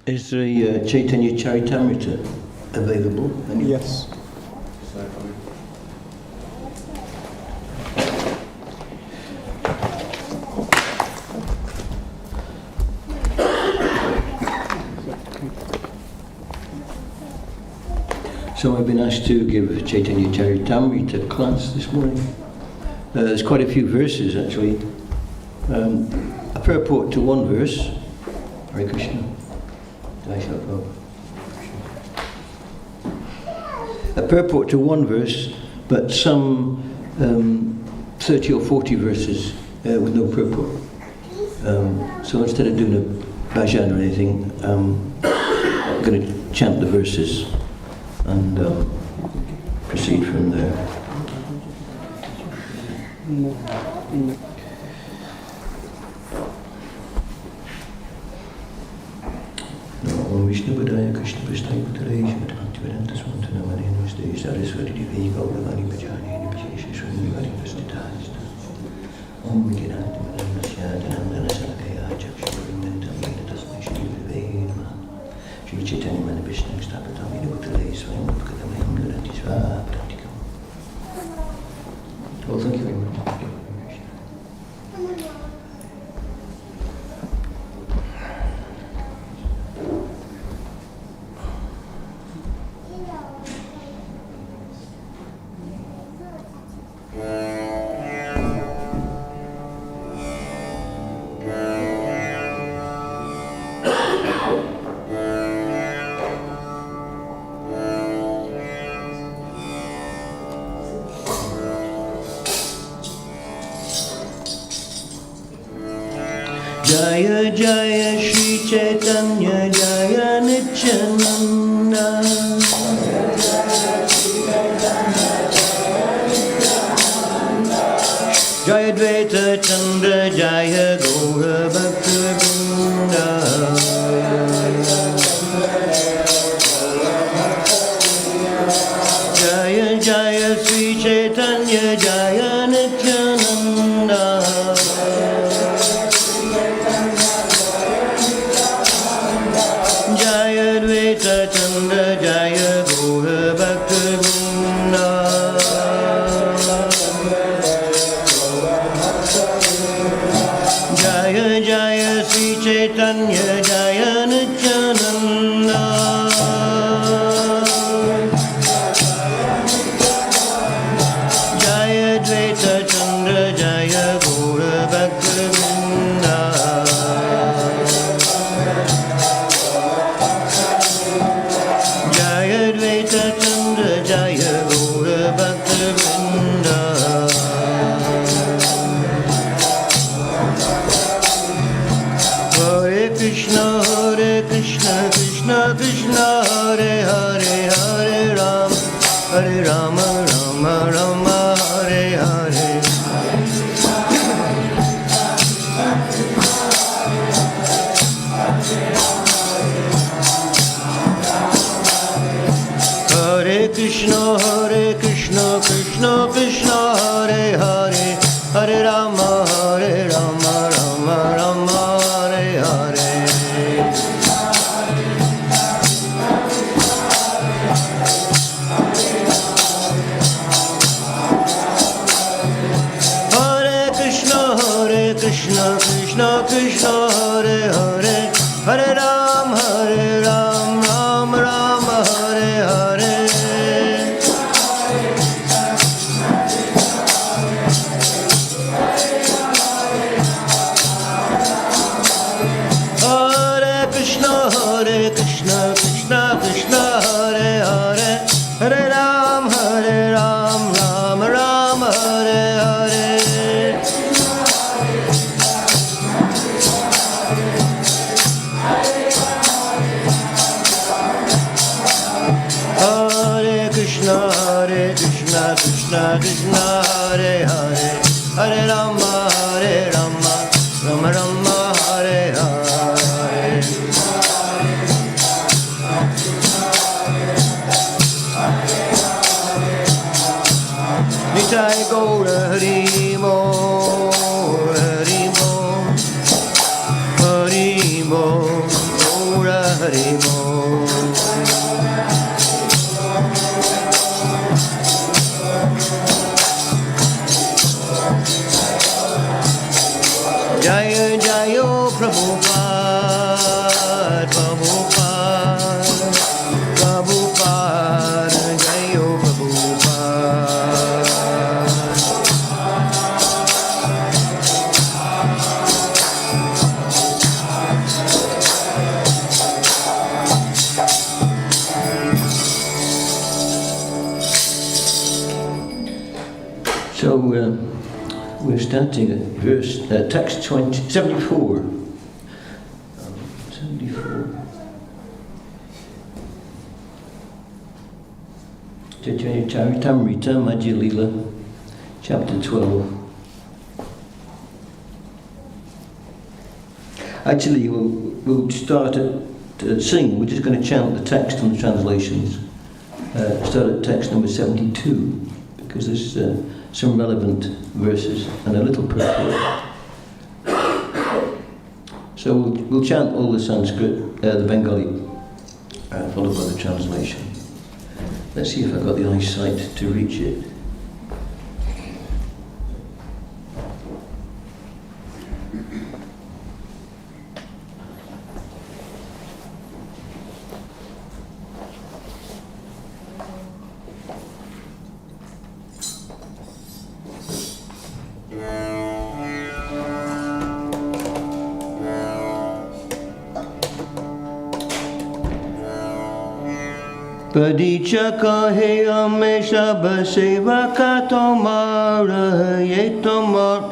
Is the Chaitanya Charitamrita available? Yes. So I've been asked to give a Chaitanya Charitamrita class this morning. There's quite a few verses actually. A purport to one verse. Hare Krishna. I shall go. A purport to one verse, but some 30 or 40 verses with no purport. So instead of doing a bhajan or anything, I'm going to chant the verses and proceed from there. Om Vishnu Padaya Krishna Prasthaya Bhutale Shrimad Bhaktivedanta Manor Namaste Saraswati Devi Gauravani Bhajani Vishesha Shrindivani Prastitasta Om Vikinanta Madhanasya Dhanandana Salakaya Chakshurindanta Vina Tasmai Shri Vivei Namaha Shri Chaitanya Manabhishnu Sthapatam Bhutale Swayam Bhaktamayam Nurati Sva Prantikam. Well, thank you very much. Jaya Jaya Shri Chaitanya Jaya Nityananda Jaya Dvaita Chandra Jaya Gaura Bhaktivedanta Jaya Jaya Shri Chaitanya Jaya Nityananda Jaya Dvaita Chandra Jaya Gaura Bhaktivedanta Jaya Jaya Sri Chaitanya Jaya Nityananda Jaya Dvaita Chandra Jaya Gaura Bhaktivedanta Jaya Dvaita Chandra Jaya Gaura Bhaktivedanta Hare Krishna Krishna Krishna Hare Hare Hare Rama Rama Rama Hare Hare Hare Krishna Krishna Krishna Hare Hare Hare Rama Rama Rama Hare Hare Hare Krishna Krishna Hare Hare Hare Ram Ram Hare Hare Hare Krishna Krishna Krishna Hare Hare Hare Ram Ram Hare Hare Hare Krishna Krishna Hare Hare Hare Rama Rama Hare Hare Nitai Gaura Hari Mo Hari Mo Hari Mo Gaura Hari So we're starting at text 74. 74. Charitamrita Madhya Lila, chapter 12. Actually, we'll start at sing. We're just going to chant the text and the translations. Start at text number 72, because there's some relevant verses and a little purport. So we'll chant all the Sanskrit, the Bengali, followed by the translation. Let's see if I've got the eyesight to reach it. Padicha kahe amesha baseva ka tomara ye tomar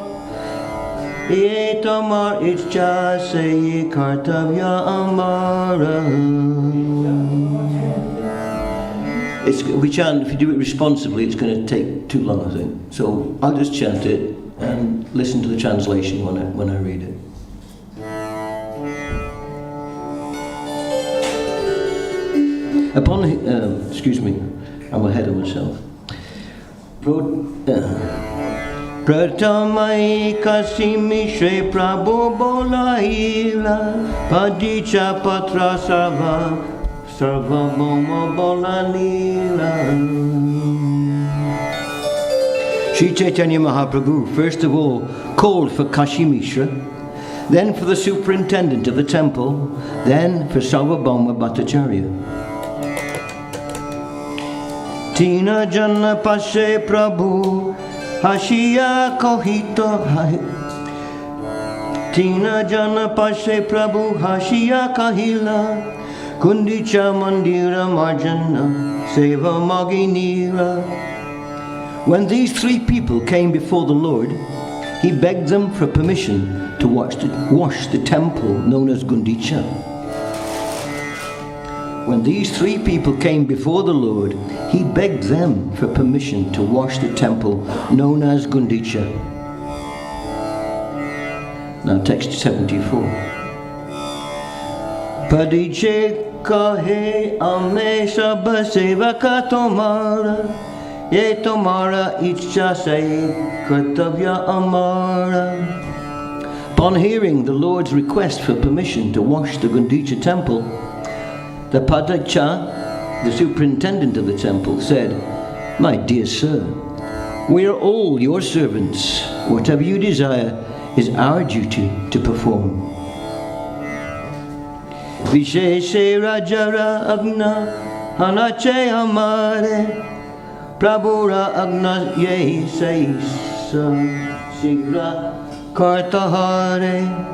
ichcha se ye kartavya amara. We chant, if you do it responsibly, it's going to take too long, I think. So I'll just chant it and listen to the translation when I read it. Upon, excuse me, I'm ahead of myself. Pratamai kasimi shre prabhu bolahila padicha patra sarva boma bolanila. Sri Chaitanya Mahaprabhu first of all called for Kashi Mishra, then for the superintendent of the temple, then for Sarvabhauma Bhattacharya. Tina Jana Pashe Prabhu Hashiya Kohito Tina Jana Pashe Prabhu Hashiya Kahila Kundicha Mandira Marjana Seva Maginira. When these three people came before the Lord, he begged them for permission to wash the temple known as Gundicha. When these three people came before the Lord, he begged them for permission to wash the temple known as Gundicha. Now text 74. Padiche kahe ame sab sevaka tomara ye tomara ichcha se kartavya amara. Upon hearing the Lord's request for permission to wash the Gundicha temple, the Padacha, the superintendent of the temple, said, "My dear sir, we are all your servants. Whatever you desire is our duty to perform." Visheshe Rajara Agna Hanache Hamare Prabhura Agna Ye Saisa Sigra Kartahare.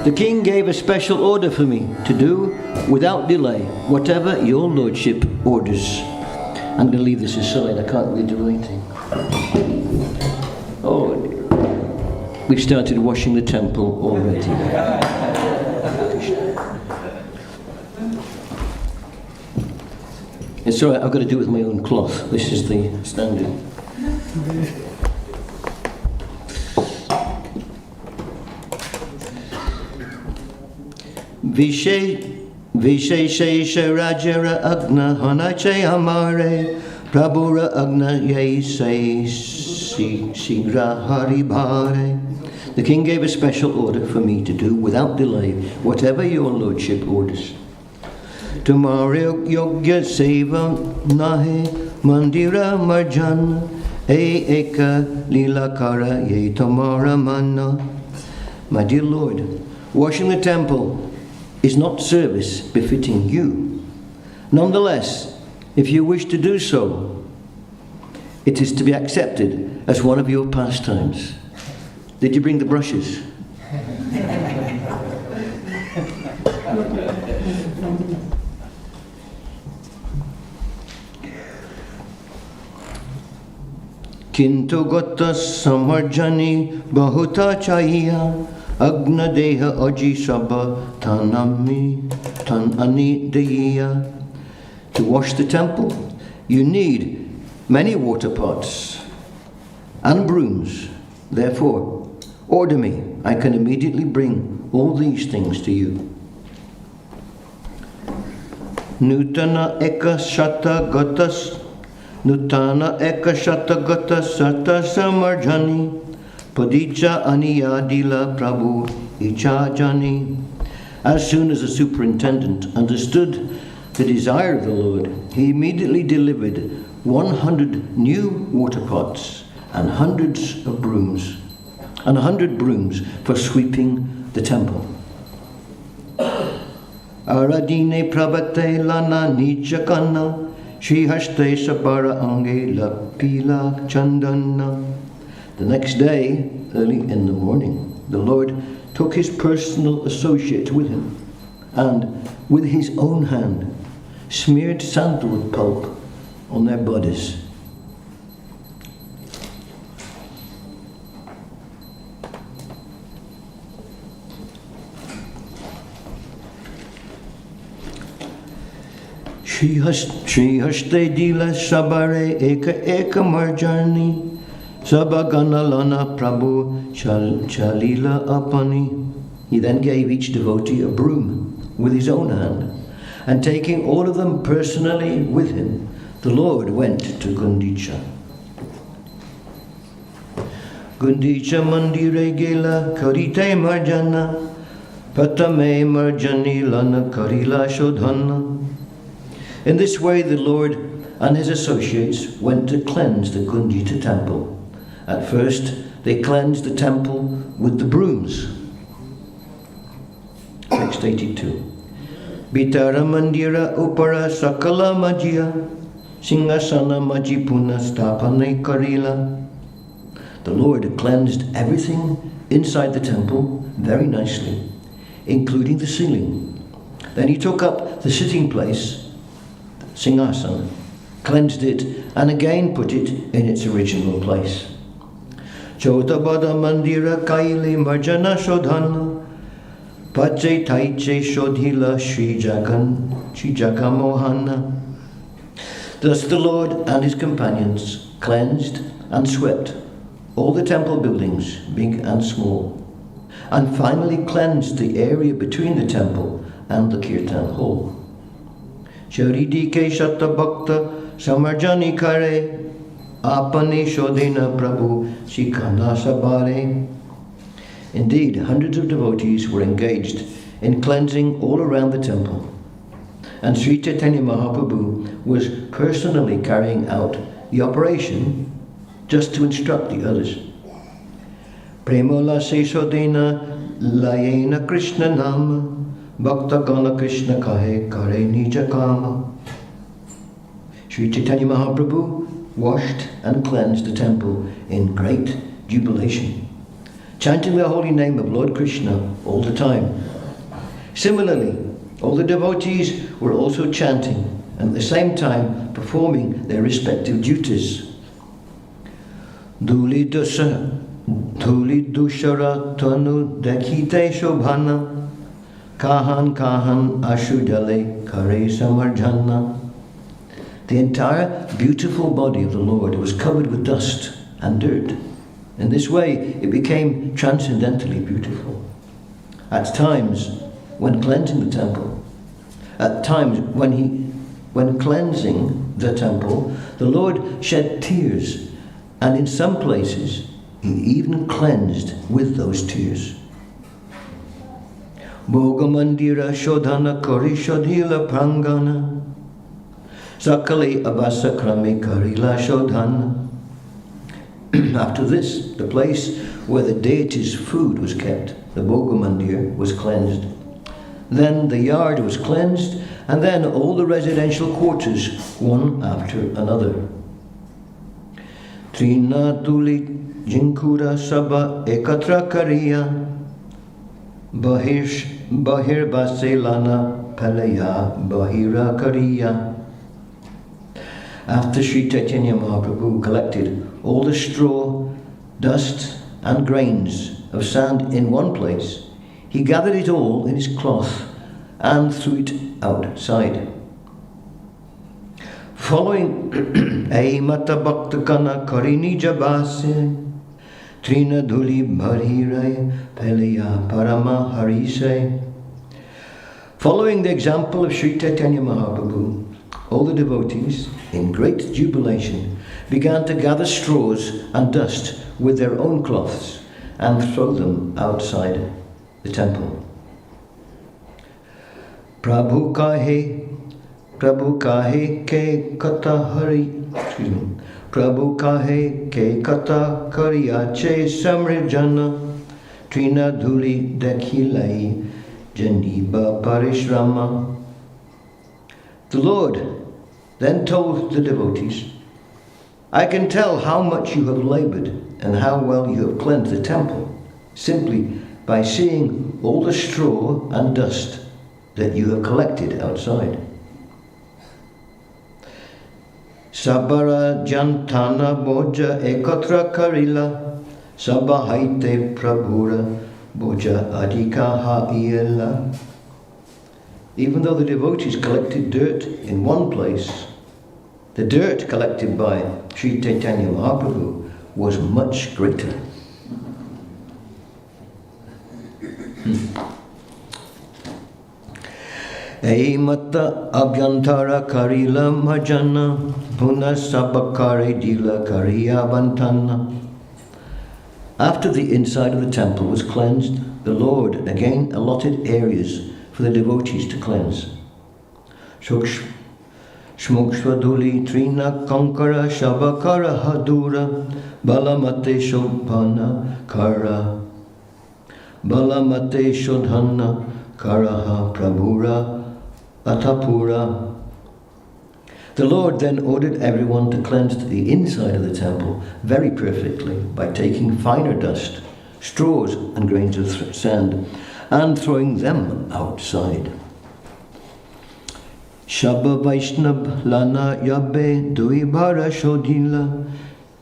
The king gave a special order for me to do without delay whatever your lordship orders. I'm going to leave this aside, I can't read the writing. Oh, we've started washing the temple already. It's alright, I've got to do it with my own cloth. This is the standard. Visheshesha Rajara Agna Hanache Amare Prabhura Agna Yese Sigra Haribhare. The king gave a special order for me to do without delay whatever your lordship orders. Tomorrow Yogya Seva Nahe Mandira Marjana Eka Lilakara Ye Tamara Manna. My dear Lord, washing the temple is not service befitting you. Nonetheless, if you wish to do so, it is to be accepted as one of your pastimes. Did you bring the brushes? Kintu gata samarjani bahuta chaya agnadeha aji sabha tanani deya. To wash the temple, you need many water pots and brooms. Therefore, order me, I can immediately bring all these things to you. Nutana eka shata gatas sata samarjani padicha aniyadila prabhu ichajani. As soon as the superintendent understood the desire of the Lord, he immediately delivered 100 new water pots and hundreds of brooms, and 100 brooms for sweeping the temple. Aradine prabhate lana nichakana Shri Hashte Sabara Ange Lapila Chandana. The next day, early in the morning, the Lord took his personal associate with him and, with his own hand, smeared sandalwood pulp on their bodies. Shri Hashte Dila Sabare Eka Marjani Sabagana Lana Prabhu Chalila Apani. He then gave each devotee a broom with his own hand, and taking all of them personally with him, the Lord went to Gundicha. Gundicha Mandire Gela Karite Marjana Patame Marjani Lana Karila Shodhana. In this way, the Lord and his associates went to cleanse the Gundita temple. At first, they cleansed the temple with the brooms. Text 82. Bitara mandira upara sakala majia singasana majipuna stapane karila. The Lord cleansed everything inside the temple very nicely, including the ceiling. Then he took up the sitting place, Singhasan, cleansed it, and again put it in its original place. Chotabada mandira kaili marjana shodhana pache taiche shodhila Sri Jagamohana. Thus the Lord and his companions cleansed and swept all the temple buildings, big and small, and finally cleansed the area between the temple and the kirtan hall. Charidi ke shatta bhakta samarjani kare apani shodhina prabhu shikana sabare. Indeed, hundreds of devotees were engaged in cleansing all around the temple, and Sri Chaitanya Mahaprabhu was personally carrying out the operation just to instruct the others. Premola se shodhina layena Krishna nama Bhakta Gana Krishna Kahe Kare Nija Kama. Sri Chaitanya Mahaprabhu washed and cleansed the temple in great jubilation, chanting the holy name of Lord Krishna all the time. Similarly, all the devotees were also chanting and at the same time performing their respective duties. Dhuli Dushara Tanu Dekhite Shobhana Kahan Ashudale Kare Samarjana. The entire beautiful body of the Lord was covered with dust and dirt. In this way, it became transcendently beautiful. At times, when cleansing the temple, when cleansing the temple, the Lord shed tears, and in some places, he even cleansed with those tears. Bhogamandira Shodhana Kori Shodhila Prangana Sakali Abasa Krami Karila Shodhana. After this, the place where the deity's food was kept, the Bhogamandir, was cleansed. Then the yard was cleansed, and then all the residential quarters, one after another. Trina Tuli Jinkura Sabha Ekatra Kariya Bahir Baselana Palaya Bahira Kariya. After Sri Chaitanya Mahaprabhu collected all the straw, dust and grains of sand in one place, he gathered it all in his cloth and threw it outside. Following Aimata Bhakta Kana Karini Jabase Trina Dhuli Bharire Pelaya Parama Harise. Following the example of Sri Chaitanya Mahaprabhu, all the devotees, in great jubilation, began to gather straws and dust with their own cloths and throw them outside the temple. Prabhu kahe ke kata hari, Prabhu kahe ke kata kariache samrijana, Trina dhuli dekhilai janiba parishrama. The Lord then told the devotees, I can tell how much you have labored and how well you have cleansed the temple, simply by seeing all the straw and dust that you have collected outside. Sabara jantana boja ekatra karila, sabahaite prabhura boja adika ha'iyela. Even though the devotees collected dirt in one place, the dirt collected by Sri Chaitanya Mahaprabhu was much greater. Aimata abhyantara karila majana, punasabakare dila kariyabantana. After the inside of the temple was cleansed, the Lord again allotted areas for the devotees to cleanse. Shmokshvaduli trina kankara shabakara hadura balamate shobhana kara balamate shodhana karaha prabhura atapura. The Lord then ordered everyone to cleanse the inside of the temple very perfectly by taking finer dust, straws and grains of sand and throwing them outside. Shabba Vaishnab Lana Yabe Duibara Shodila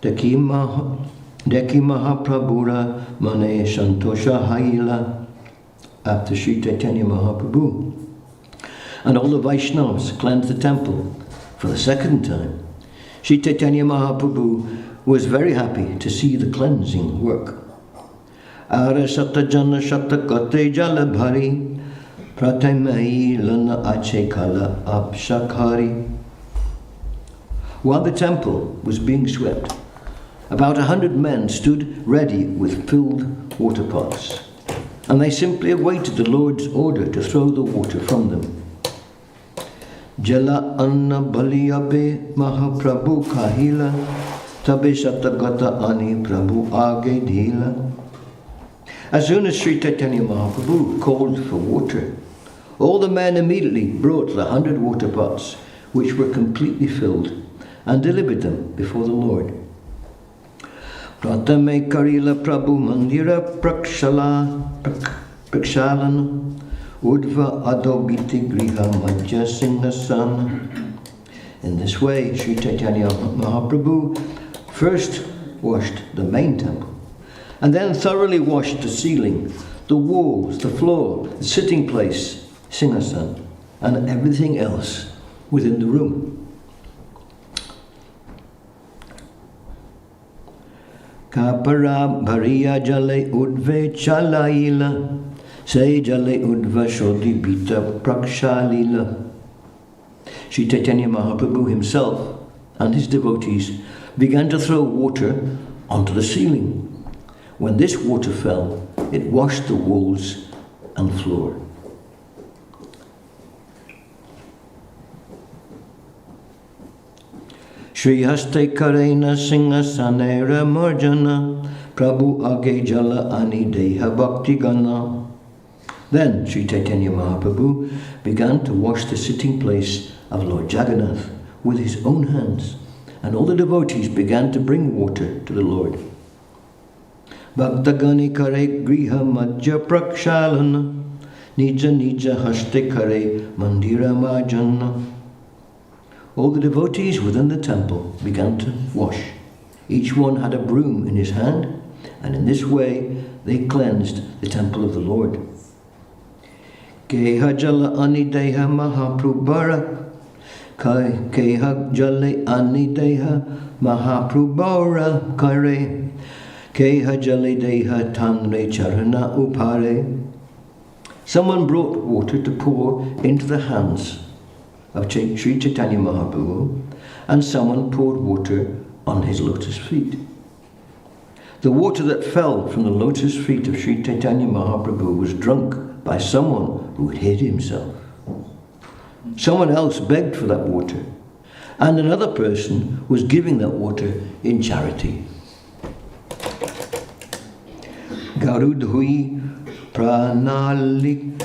Deki Mahaprabhura Mane Santosha Haila. After Sri Chaitanya Mahaprabhu and all the Vaishnavas cleansed the temple for the second time, Sri Chaitanya Mahaprabhu was very happy to see the cleansing work. Ara Satajana Shatakate Jala Bhari Pratamai Lana Ache Kala Apshakari. While the temple was being swept, about 100 men stood ready with filled water pots, and they simply awaited the Lord's order to throw the water from them. Jala Anna Baliyabe Mahaprabhu Kahila Tabe Satagata Ani Prabhu Age Dhila. As soon as Sri Chaitanya Mahaprabhu called for water, all the men immediately brought the 100 water pots, which were completely filled, and delivered them before the Lord. Pratame Karila Prabhu Mandira Prakshalana Udva Adobiti Griha Majja Singhasan. In this way, Sri Chaitanya Mahaprabhu first washed the main temple, and then thoroughly washed the ceiling, the walls, the floor, the sitting place, Singhasan, and everything else within the room. Kapara bhariya jale udve chalaila, se jale udva shodhi bita prakshalila. Sri Chaitanya Mahaprabhu himself and his devotees began to throw water onto the ceiling. When this water fell, it washed the walls and floor. Shri Haste Karena Singhasanera Marjana Prabhu Age Jala Ani Deha Bhakti Gana. Then Sri Chaitanya Mahaprabhu began to wash the sitting place of Lord Jagannath with his own hands, and all the devotees began to bring water to the Lord. Bhaktagani kare griha majja prakshalana, nija nija haste kare mandira majana. all the devotees within the temple began to wash. Each one had a broom in his hand, and in this way they cleansed the temple of the Lord. Keha jala anideha mahaprubhara, keha jale anideha mahaprubhara kare, keha jale deha tanre charana upare. Someone brought water to pour into the hands of Sri Chaitanya Mahaprabhu, and someone poured water on his lotus feet. The water that fell from the lotus feet of Sri Chaitanya Mahaprabhu was drunk by someone who had hid himself. Someone else begged for that water, and another person was giving that water in charity. Garudhui Pranalik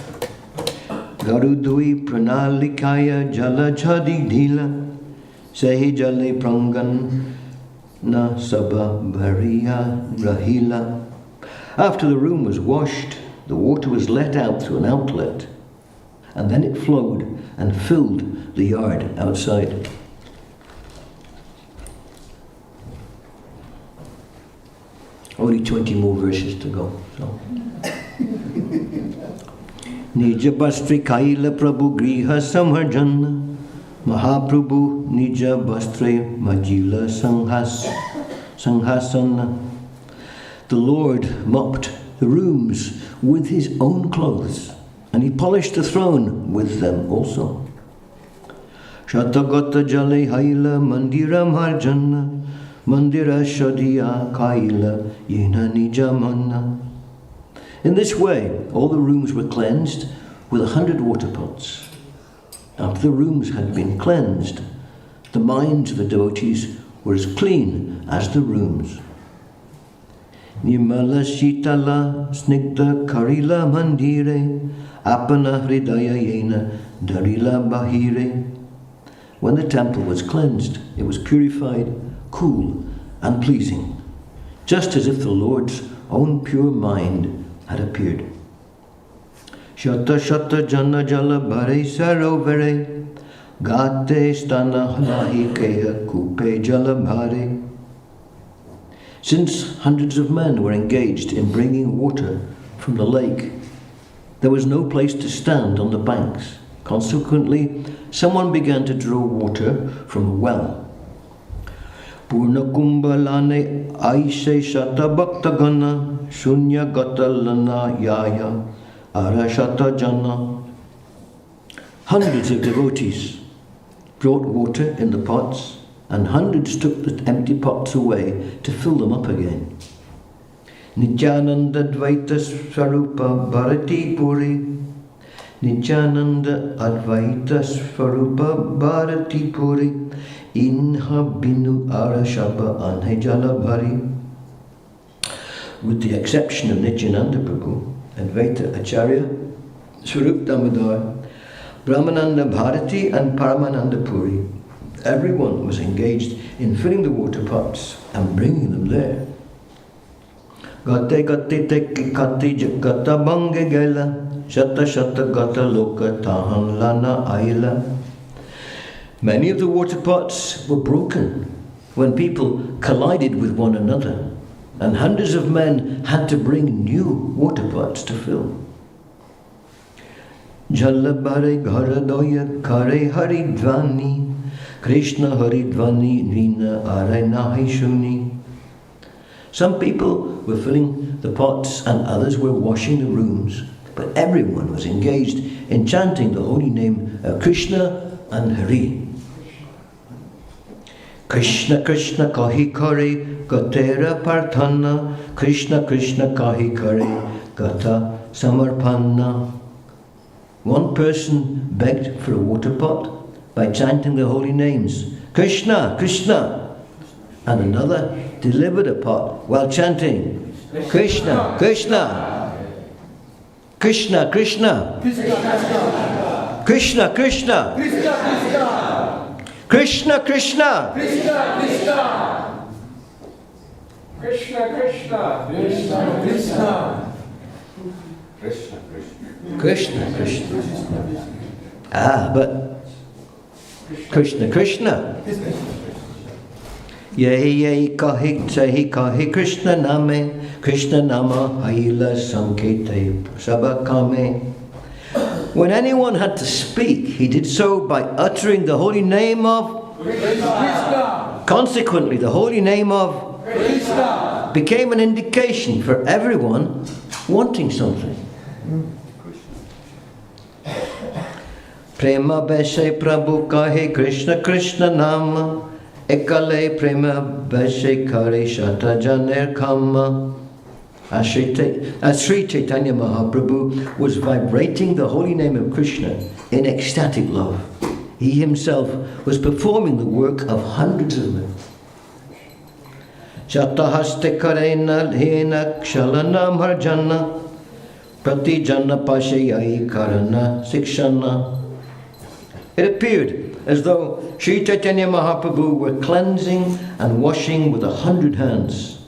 Garudhui Pranalikaya Jala Chadi Dhila Sehi Jale Prangan Na Sabha Bhariya Rahila. After the room was washed, the water was let out through an outlet, and then it flowed and filled the yard outside. Only 20 more verses to go. So. Nija Bastri Kaila Prabhu Griha Samharjana Mahaprabhu Nija Bastre Majila Sanghasana. The Lord mopped the rooms with his own clothes, and he polished the throne with them also. Shatagata Jale Haila Mandira Marjana Mandira Shadiya Kaila Yena Nijamana. In this way, all the rooms were cleansed with 100 water pots. After the rooms had been cleansed, the minds of the devotees were as clean as the rooms. Nirmala Shitala Snigdha Karila Mandire Apana Hridaya Yena Darila Bahire. When the temple was cleansed, it was purified, cool and pleasing, just as if the Lord's own pure mind had appeared. Shata Shata Jana Jala Bhare Sarovare Gate Stana Halahi Keha Kupe Jala Bhare. Since hundreds of men were engaged in bringing water from the lake, there was no place to stand on the banks. Consequently, someone began to draw water from a well. Purna Kumbhalane Aise Shata Bhaktagana Shunya Gatalana Yaya Arashata Jana. Hundreds of devotees brought water in the pots, and hundreds took the empty pots away to fill them up again. Nityananda Dvaita Swarupa Bharati Puri Nityananda Advaita Swarupa Bharati Puri Inha Binu Arashaba Anhe Jala Bhari. With the exception of Nityananda Prabhu, Advaita Acharya, Swarup Damodar, Brahmananda Bharati and Paramananda Puri, everyone was engaged in filling the water pots and bringing them there. Gate gate teki kati jagata bange gela shata shata gata loka tahan lana aila. Many of the water pots were broken when people collided with one another, and hundreds of men had to bring new water pots to fill. Jalabare Gharadoya Kare Haridvani Krishna Haridvani Vina Arenahi Shuni. Some people were filling the pots and others were washing the rooms, but everyone was engaged in chanting the holy name of Krishna and Hari. Krishna Krishna Kahi Kare Gatera Parthana Krishna Krishna Kahi Kare Gata Samarpanna. One person begged for a water pot by chanting the holy names Krishna Krishna, and another delivered a pot while chanting Krishna Krishna Krishna Krishna Krishna Krishna Krishna Krishna Krishna Krishna Krishna Krishna Krishna Krishna. But Krishna Krishna. Ye kahi chahi kahi Krishna name, Krishna nama haila sankete sabakame. When anyone had to speak, he did so by uttering the holy name of Krishna. Consequently, the holy name of Krishna became an indication for everyone wanting something. Prema beshe Prabhu kahe Krishna Krishna nama, ekale prema beshe kare shata janer kama. As Sri Chaitanya Mahaprabhu was vibrating the holy name of Krishna in ecstatic love, he himself was performing the work of hundreds of men. Shatahaste karena hena kshalana marjana prati jana pashayai karana sikshana. It appeared as though Sri Chaitanya Mahaprabhu were cleansing and washing with 100 hands.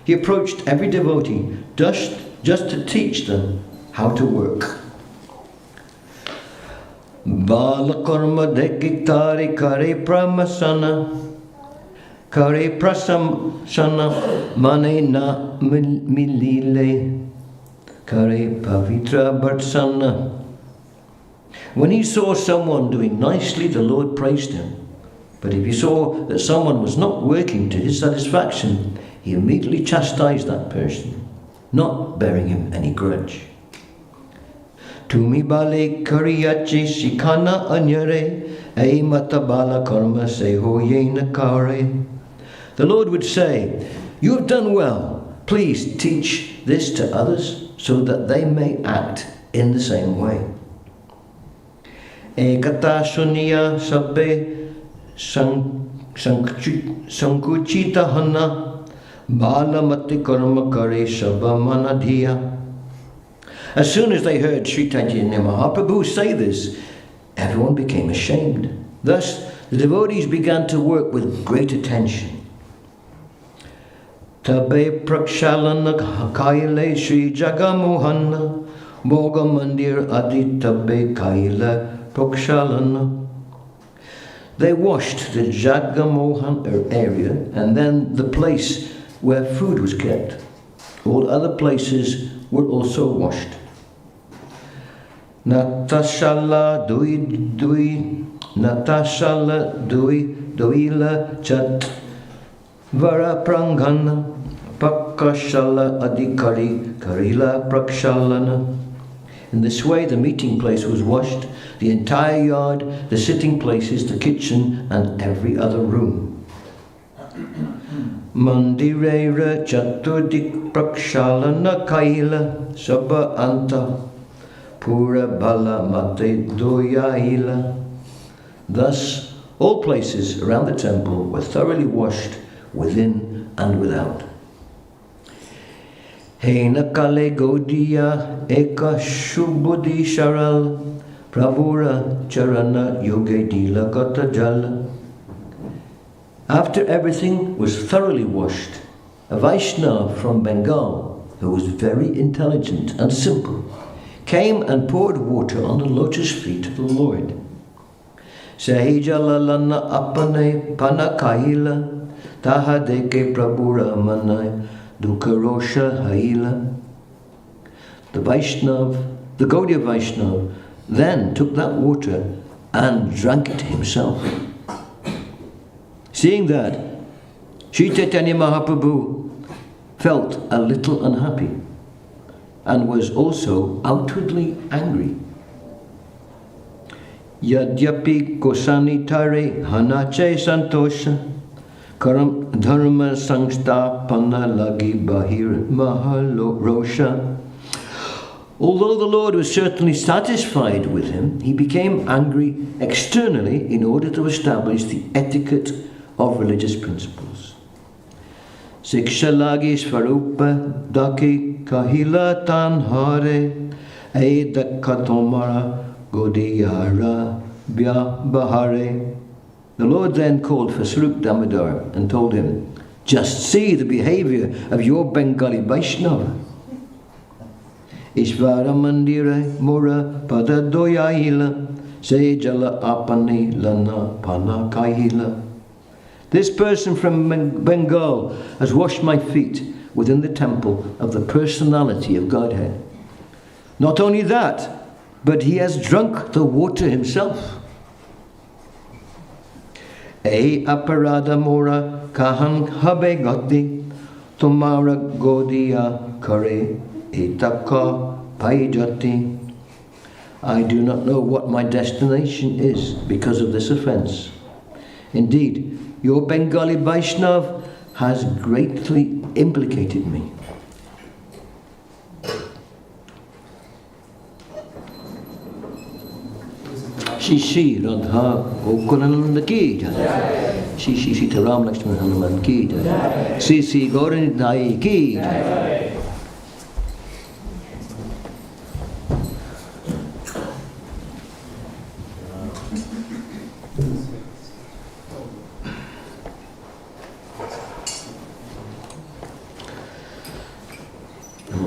He approached every devotee just to teach them how to work. Balakarma dekiktari kare pramasana, kare prasamsana, mane na milile, kare pavitra bharsana. When he saw someone doing nicely, the Lord praised him. But if he saw that someone was not working to his satisfaction, he immediately chastised that person, not bearing him any grudge. Tumi bale kariyachi shikana anyare, ei mata bala karma seho yena kare. The Lord would say, "You have done well. Please teach this to others so that they may act in the same way." Ekata sunya sabbe sankuchita hana. Balamati karma kare shabamanadhiya. As soon as they heard Sri Chaitanya Mahaprabhu say this, everyone became ashamed. Thus, the devotees began to work with great attention. Tabe prakshalana kaile Sri Jagamohana Moga Mandir Adi Tabe kaile prakshalana. They washed the Jagamohan area and then the place where food was kept. All other places were also washed. Natashala duila chat vara prangana pakashala adhikari karila prakshalana. In this way the meeting place was washed, the entire yard, the sitting places, the kitchen and every other room. Mandirera chaturdik prakshalana kaila sabha anta pura bala mate doyaila. Thus, all places around the temple were thoroughly washed within and without. Hena kale godiya eka shubudhi sharal pravura charana yoge dila kata jala. After everything was thoroughly washed, a Vaishnava from Bengal, who was very intelligent and simple, came and poured water on the lotus feet of the Lord. Sahijalalana apane panakaila tahadeke prabhura manai dukarosha haila. The Gaudiya Vaishnava, then took that water and drank it himself. Seeing that, Sri Chaitanya Mahaprabhu felt a little unhappy and was also outwardly angry. Yadyapi kosani tare hanache santosha karam dharma sangstapana lagi bahir mahalorosha. Although the Lord was certainly satisfied with him, he became angry externally in order to establish the etiquette of religious principles. Siksha lagi svarupa daki kahila tanhare edakatomara godiyara vyabhare. The Lord then called for Swarup Damodar and told him, "Just see the behavior of your Bengali Vaishnava. Ishvara mandira mura pada doyaila Se jala apani lana pana kahila. This person from Bengal has washed my feet within the temple of the personality of Godhead. Not only that, but he has drunk the water himself. E aparada mora kahan habe gati tomara godia kare etaka paijati. I do not know what my destination is because of this offence. Indeed, your Bengali Vaishnav has greatly implicated me. Shri Radha Gokulananda ki jai. Shri Sita Ram Lakshman Hanuman ki jai. Sri Gaurani ki jai.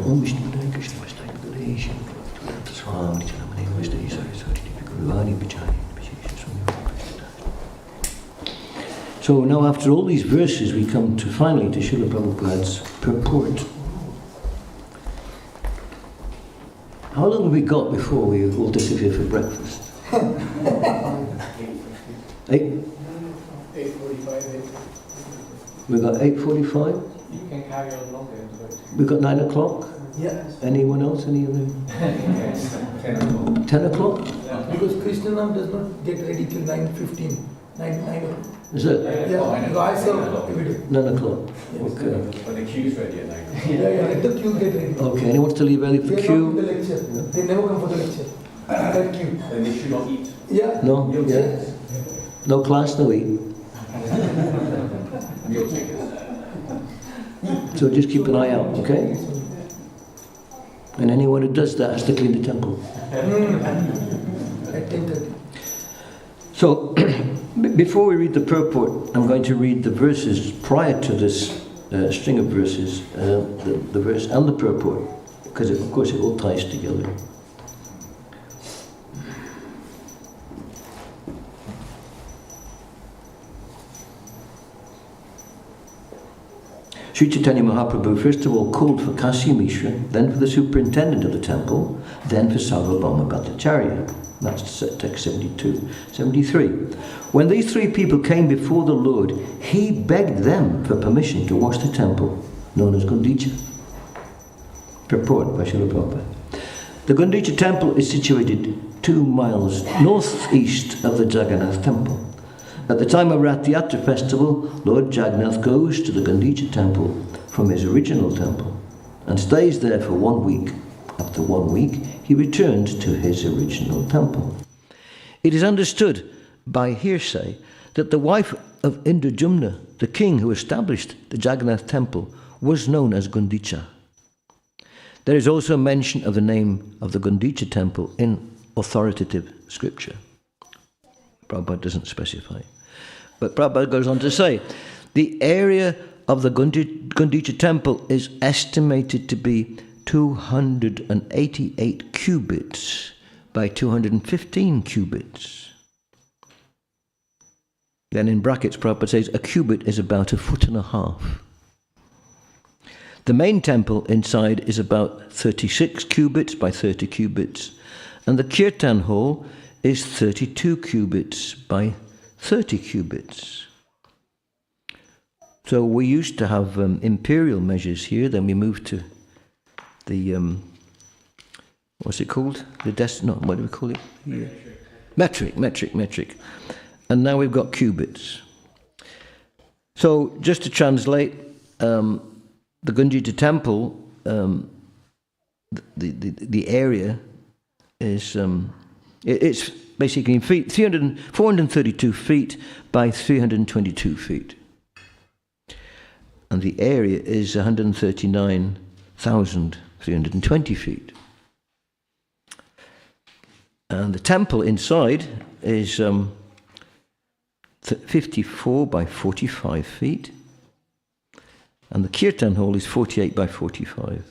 Om Vishnu Padaya Krishna Prasthaya Bhaktivedanta Manor So now after all these verses we come to finally to Srila Prabhupada's purport. How long have we got before we all disappear for breakfast? 8:45. We've got 8:45? You can carry on longer. We've got 9 o'clock? Yes. Anyone else? Any other? 10 o'clock. 10 o'clock? Because Krishnanam does not get ready till 9:15. 9 o'clock. Is it? Yeah, because I serve every day. 9 o'clock. Yes. Okay. But the queue's ready at 9. Let the queue get ready. Okay, anyone wants to leave early for They are not in queue? the lecture. They never come for the lecture. That queue. Then they should not eat. Yeah. No? Yeah? No class, no eat. Meal tickets. So just keep an eye out, okay? And anyone who does that has to clean the temple. At 10:30. So, before we read the purport, I'm going to read the verses prior to this string of verses, the verse and the purport, because of course it all ties together. Sri Chaitanya Mahaprabhu first of all called for Kasi Mishra, then for the superintendent of the temple, then for Sarvabhauma Bhattacharya. That's text 72. 73. When these three people came before the Lord, he begged them for permission to wash the temple, known as Gundicha. Purport by Srila Prabhupada. The Gundicha temple is situated 2 miles northeast of the Jagannath temple. At the time of Rath Yatra festival, Lord Jagannath goes to the Gundicha temple from his original temple and stays there for 1 week. After 1 week, he returned to his original temple. It is understood by hearsay that the wife of Indrajumna, the king who established the Jagannath temple, was known as Gundicha. There is also mention of the name of the Gundicha temple in authoritative scripture. Prabhupada doesn't specify. But Prabhupada goes on to say, the area of the Gundicha temple is estimated to be 288 cubits by 215 cubits. Then in brackets, Prabhupada says a cubit is about 1.5 feet. The main temple inside is about 36 cubits by 30 cubits, and the kirtan hall is 32 cubits by 30 cubits. So we used to have imperial measures here, then we moved to the, what's it called? What do we call it? Yeah. Metric. And now we've got cubits. So just to translate, the Gundicha temple, the area is, it's basically 432 feet by 322 feet. And the area is 139,320 feet. And the temple inside is 54 by 45 feet. And the kirtan hall is 48 by 45.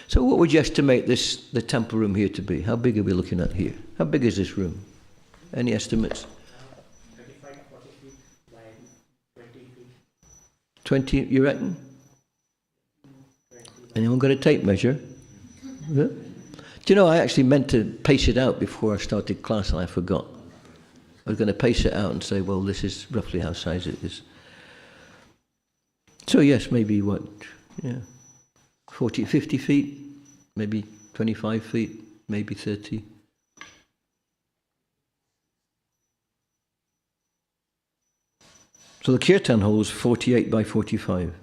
So what would you estimate the temple room here to be? How big are we looking at here? How big is this room? Any estimates? 35, 40 feet by 20 feet. 20, you reckon? 20 by Anyone got a tape measure? Yeah. Do you know, I actually meant to pace it out before I started class and I forgot. I was going to pace it out and say, well, this is roughly how size it is. So yes, maybe 40, 50 feet, maybe 25 feet, maybe 30. So the kirtan hall is 48 by 45.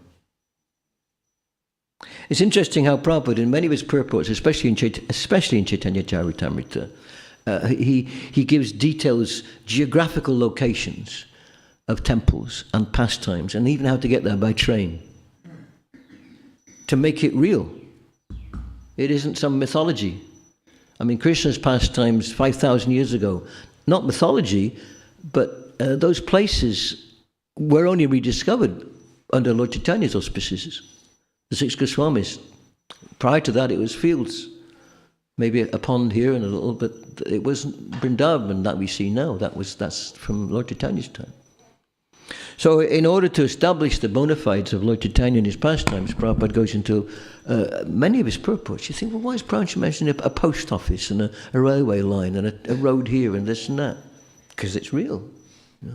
It's interesting how Prabhupada, in many of his purports, especially in Chaitanya Charitamrita, he gives details, geographical locations of temples and pastimes, and even how to get there by train, to make it real. It isn't some mythology. I mean, Krishna's pastimes 5,000 years ago, not mythology, but those places were only rediscovered under Lord Chaitanya's auspices. The 6 Goswamis. Prior to that, it was fields. Maybe a pond here and a little, but it wasn't Vrindavan that we see now. That's from Lord Chaitanya's time. So in order to establish the bona fides of Lord Chaitanya and his pastimes, Prabhupada goes into many of his purports. You think, well, why is Prabhupada mentioning a post office and a railway line and a road here and this and that? Because it's real. Yeah.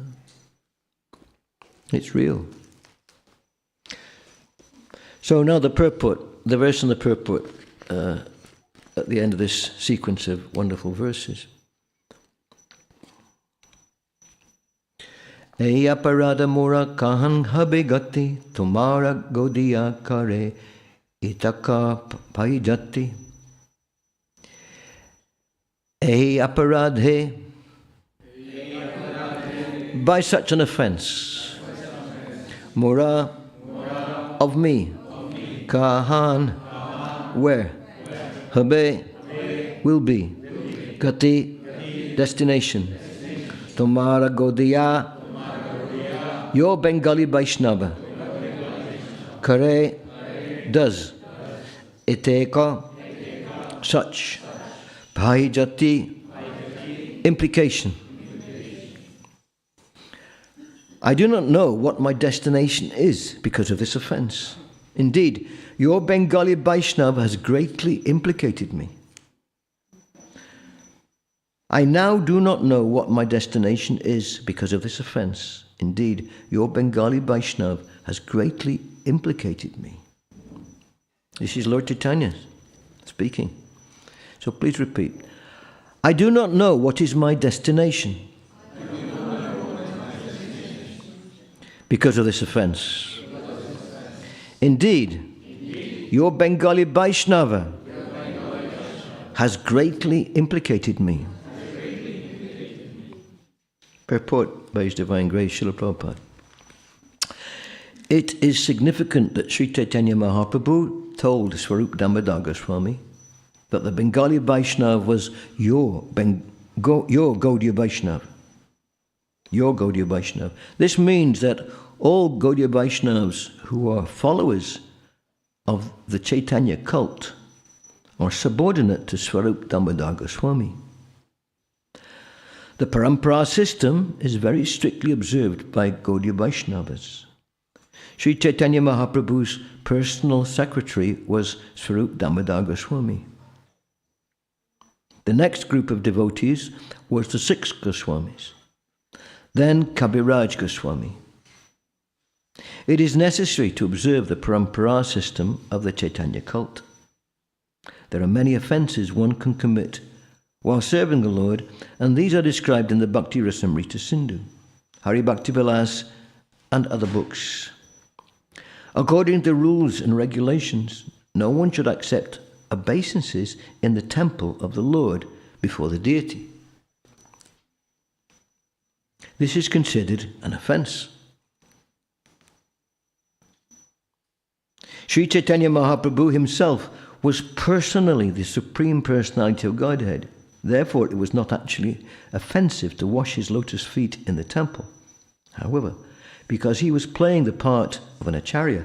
It's real. So now the purport, the verse and the purport at the end of this sequence of wonderful verses. Ei aparada mora kahan habe gati, tumara godiya kare, itaka paijati. Ei aparadhe, by such an offense, mora, of me, kahan, where, habe, will be, gati, destination, tumara godiya, your Bengali Vaishnava, kare, does, iteka, such, bhaijati, implication. I do not know what my destination is because of this offense. Indeed, your Bengali Vaishnava has greatly implicated me. I now do not know what my destination is because of this offense. Indeed, your Bengali Vaishnava has greatly implicated me. This is Lord Chaitanya speaking. So please repeat. I do not know what is my destination because of this offense. Indeed, your Bengali Vaishnava has greatly implicated me. Purport by His Divine Grace, Srila Prabhupada. It is significant that Sri Chaitanya Mahaprabhu told Swarup Damodar Goswami that the Bengali Vaishnava was your Gaudiya Vaishnava. Your Gaudiya Vaishnava. This means that all Gaudiya Vaishnavas who are followers of the Chaitanya cult are subordinate to Swarup Damodar Goswami. The Parampara system is very strictly observed by Gaudiya Vaishnavas. Sri Chaitanya Mahaprabhu's personal secretary was Swarup Damodar Goswami. The next group of devotees was the 6 Goswamis. Then Kabiraj Goswami. It is necessary to observe the Parampara system of the Chaitanya cult. There are many offences one can commit while serving the Lord, and these are described in the Bhakti Rasamrita Sindhu, Hari Bhakti Vilas, and other books. According to rules and regulations, no one should accept obeisances in the temple of the Lord before the deity. This is considered an offence. Sri Chaitanya Mahaprabhu himself was personally the Supreme Personality of Godhead. Therefore, it was not actually offensive to wash his lotus feet in the temple. However, because he was playing the part of an acharya,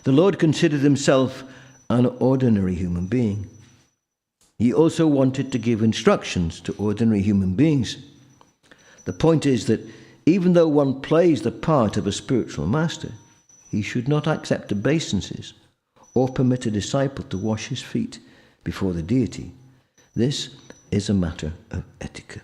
the Lord considered himself an ordinary human being. He also wanted to give instructions to ordinary human beings. The point is that even though one plays the part of a spiritual master, he should not accept obeisances or permit a disciple to wash his feet before the deity. This is a matter of etiquette.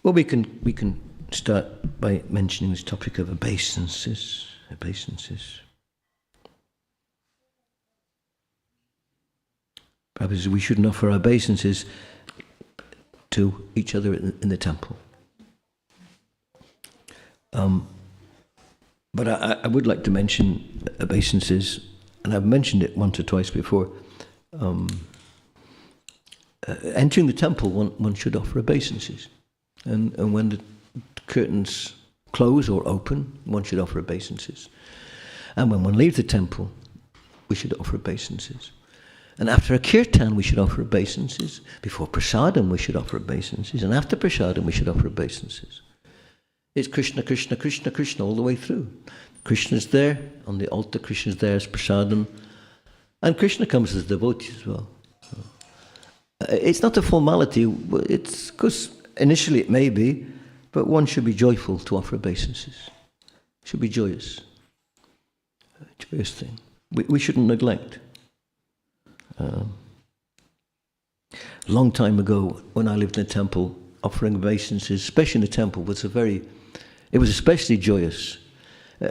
Well, we can start by mentioning this topic of obeisances. Perhaps we shouldn't offer obeisances to each other in the temple. But I would like to mention obeisances, and I've mentioned it once or twice before. Entering the temple, one should offer obeisances. And when the curtains close or open, one should offer obeisances. And when one leaves the temple, we should offer obeisances. And after a kirtan, we should offer obeisances. Before prasadam, we should offer obeisances. And after prasadam, we should offer obeisances. It's Krishna, Krishna, Krishna, Krishna all the way through. Krishna's there on the altar, Krishna's there as prasadam. And Krishna comes as devotee as well. It's not a formality. It's because initially it may be, but one should be joyful to offer obeisances. Should be joyous. A joyous thing. We shouldn't neglect. A long time ago, when I lived in a temple, offering obeisances, especially in the temple, it was especially joyous.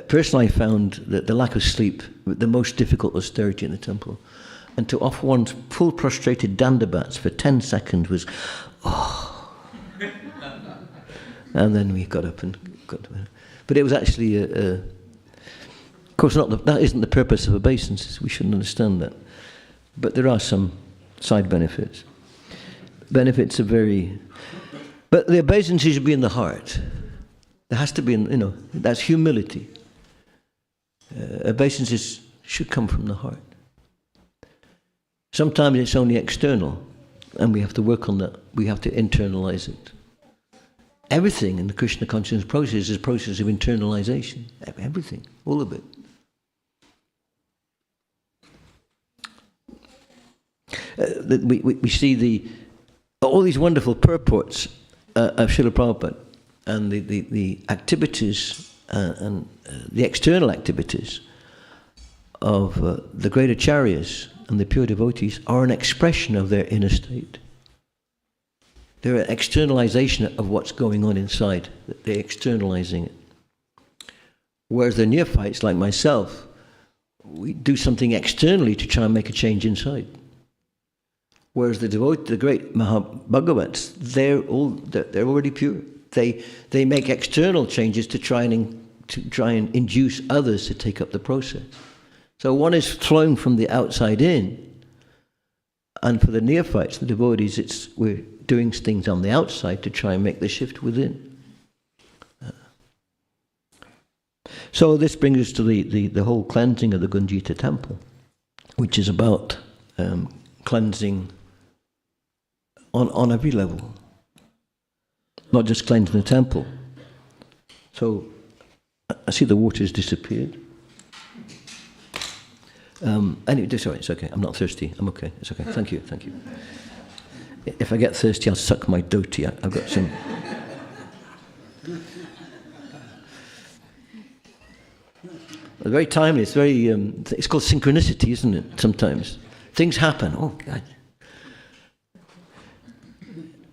Personally, I found that the lack of sleep, the most difficult austerity in the temple. And to offer one's full prostrated dandabats for 10 seconds was, oh. And then we got up and got to it. But it was actually, of course, that isn't the purpose of obeisances. We shouldn't understand that. But there are some side benefits. Benefits are but the obeisances should be in the heart. There has to be, that's humility. Obeisances should come from the heart. Sometimes it's only external, and we have to work on that. We have to internalize it. Everything in the Krishna consciousness process is a process of internalization. Everything, all of it. We see all these wonderful purports of Srila Prabhupada and the activities and the external activities of the great acharyas and the pure devotees are an expression of their inner state. They're an externalization of what's going on inside. They're externalizing it. Whereas the neophytes, like myself, we do something externally to try and make a change inside. Whereas the great Bhagavats, they're already pure. They make external changes to try and induce others to take up the process. So one is flowing from the outside in, and for the neophytes, the devotees, we're doing things on the outside to try and make the shift within. So this brings us to the whole cleansing of the Gunjita temple, which is about cleansing on every level, not just cleansing the temple. So I see the water's disappeared. Anyway, sorry, it's okay. I'm not thirsty. I'm okay. It's okay. Thank you. If I get thirsty, I'll suck my dhoti. I've got some. It's very timely. It's very. It's called synchronicity, isn't it? Sometimes things happen. Oh God!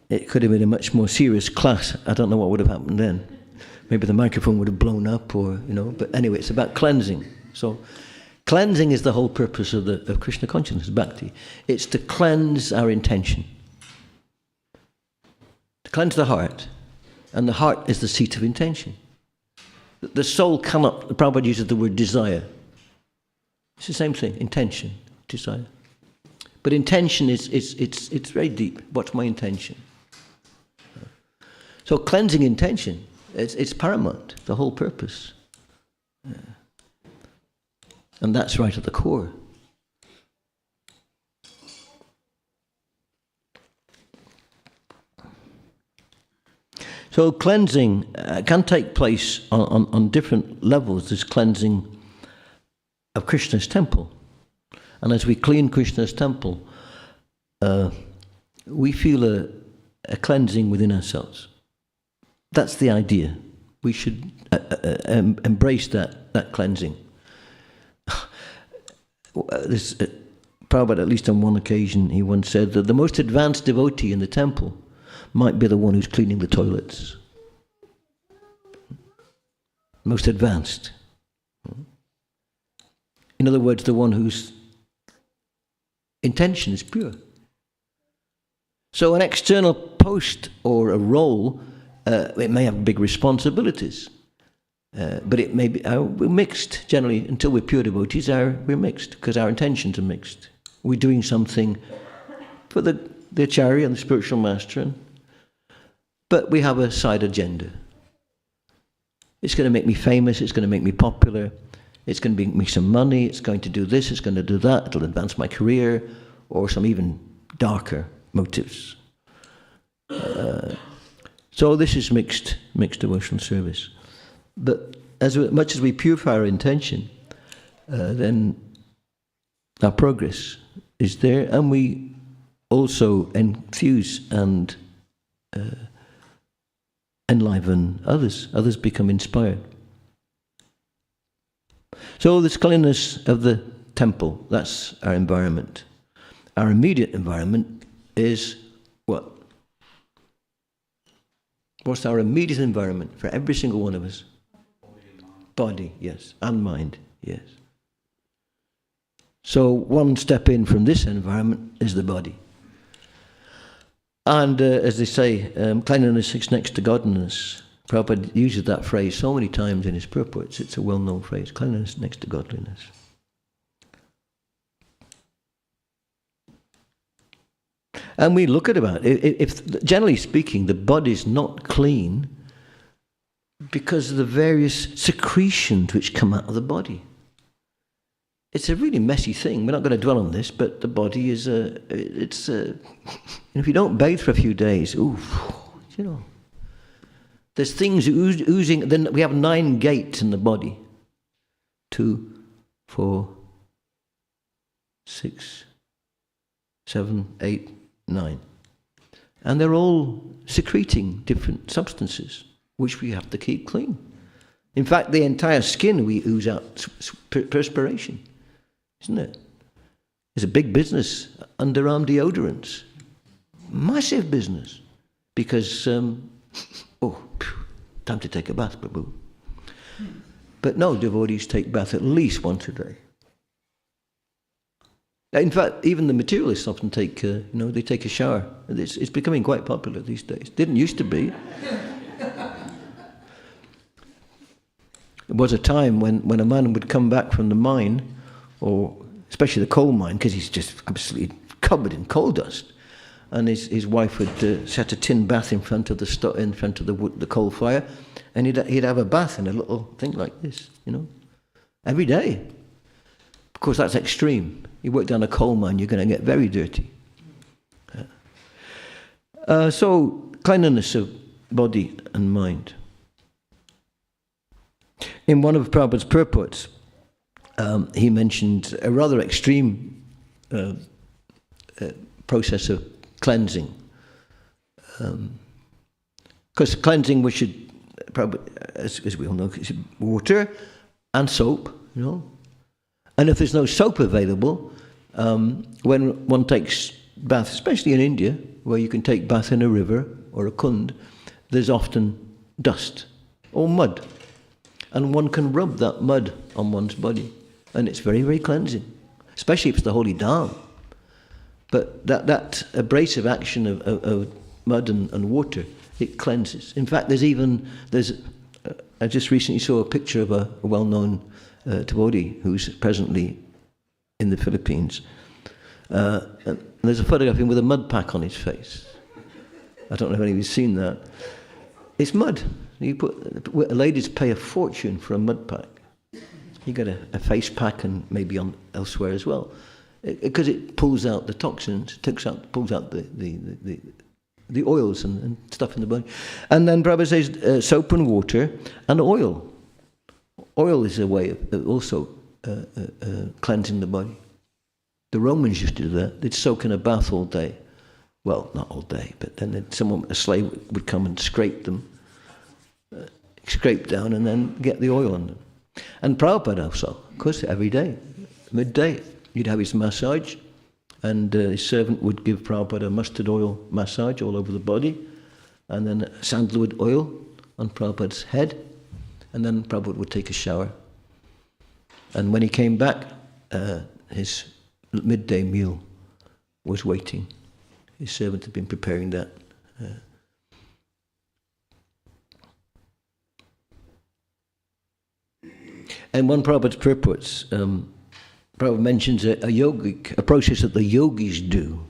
It could have been a much more serious class. I don't know what would have happened then. Maybe the microphone would have blown up, or But anyway, it's about cleansing. So. Cleansing is the whole purpose of Krishna consciousness, bhakti. It's to cleanse our intention. To cleanse the heart. And the heart is the seat of intention. The soul cannot, Prabhupada uses the word desire. It's the same thing, intention, desire. But intention it's very deep. What's my intention? So cleansing intention, it's paramount, the whole purpose. And that's right at the core. So cleansing can take place on different levels. There's cleansing of Krishna's temple. And as we clean Krishna's temple, we feel a cleansing within ourselves. That's the idea. We should embrace that cleansing. Prabhupada, at least on one occasion, he once said that the most advanced devotee in the temple might be the one who's cleaning the toilets. Most advanced. In other words, the one whose intention is pure. So an external post or a role, it may have big responsibilities, but it may be, we're mixed generally. Until we're pure devotees, we're mixed because our intentions are mixed. We're doing something for the acharya and the spiritual master, but we have a side agenda. It's going to make me famous, it's going to make me popular, it's going to bring me some money, it's going to do this, it's going to do that, it'll advance my career, or some even darker motives. So this is mixed devotional service. But as much as we purify our intention, then our progress is there, and we also infuse and enliven others. Others become inspired. So this cleanliness of the temple, that's our environment. Our immediate environment is what? What's our immediate environment for every single one of us? Body, yes, and mind, yes. So one step in from this environment is the body. And as they say, cleanliness is next to godliness. Prabhupada uses that phrase so many times in his purports. It's a well-known phrase, cleanliness next to godliness. And we look at about if generally speaking, the body's not clean because of the various secretions which come out of the body. It's a really messy thing. We're not going to dwell on this, but the body is if you don't bathe for a few days, there's things oozing. Then we have 9 gates in the body. 2, 4, 6, 7, 8, 9. And they're all secreting different substances, which we have to keep clean. In fact, the entire skin we ooze out perspiration, isn't it? It's a big business, underarm deodorants. Massive business. Because, time to take a bath, Prabhu. But no, devotees take bath at least once a day. In fact, even the materialists often take, they take a shower. It's becoming quite popular these days. Didn't used to be. There was a time when a man would come back from the mine, or especially the coal mine, because he's just absolutely covered in coal dust, and his wife would set a tin bath in front of the coal fire, and he'd have a bath in a little thing like this, every day. Of course, that's extreme. You work down a coal mine, you're going to get very dirty. So, cleanliness of body and mind. In one of Prabhupada's purports, he mentioned a rather extreme process of cleansing. Because cleansing, we should, as we all know, is water and soap, And if there's no soap available, when one takes bath, especially in India, where you can take bath in a river or a kund, there's often dust or mud. And one can rub that mud on one's body. And it's very, very cleansing, especially if it's the holy dham. But that abrasive action of mud and water, it cleanses. In fact, I just recently saw a picture of a well-known devotee who's presently in the Philippines. And there's a photograph of him with a mud pack on his face. I don't know if any of you've seen that. It's mud. Ladies pay a fortune for a mud pack. You get a face pack and maybe elsewhere as well, because it pulls out the toxins, pulls out the the oils and stuff in the body. And then Prabhupada says soap and water and oil. Oil is a way of also cleansing the body. The Romans used to do that. They'd soak in a bath all day. Well, not all day, but then a slave would come and scrape them, scrape down, and then get the oil on them. And Prabhupada also, of course, every day, midday, he'd have his massage, and his servant would give Prabhupada a mustard oil massage all over the body, and then sandalwood oil on Prabhupada's head, and then Prabhupada would take a shower. And when he came back, his midday meal was waiting. His servant had been preparing that. And one Prabhupada's purports, Prabhupada mentions a process that the yogis do.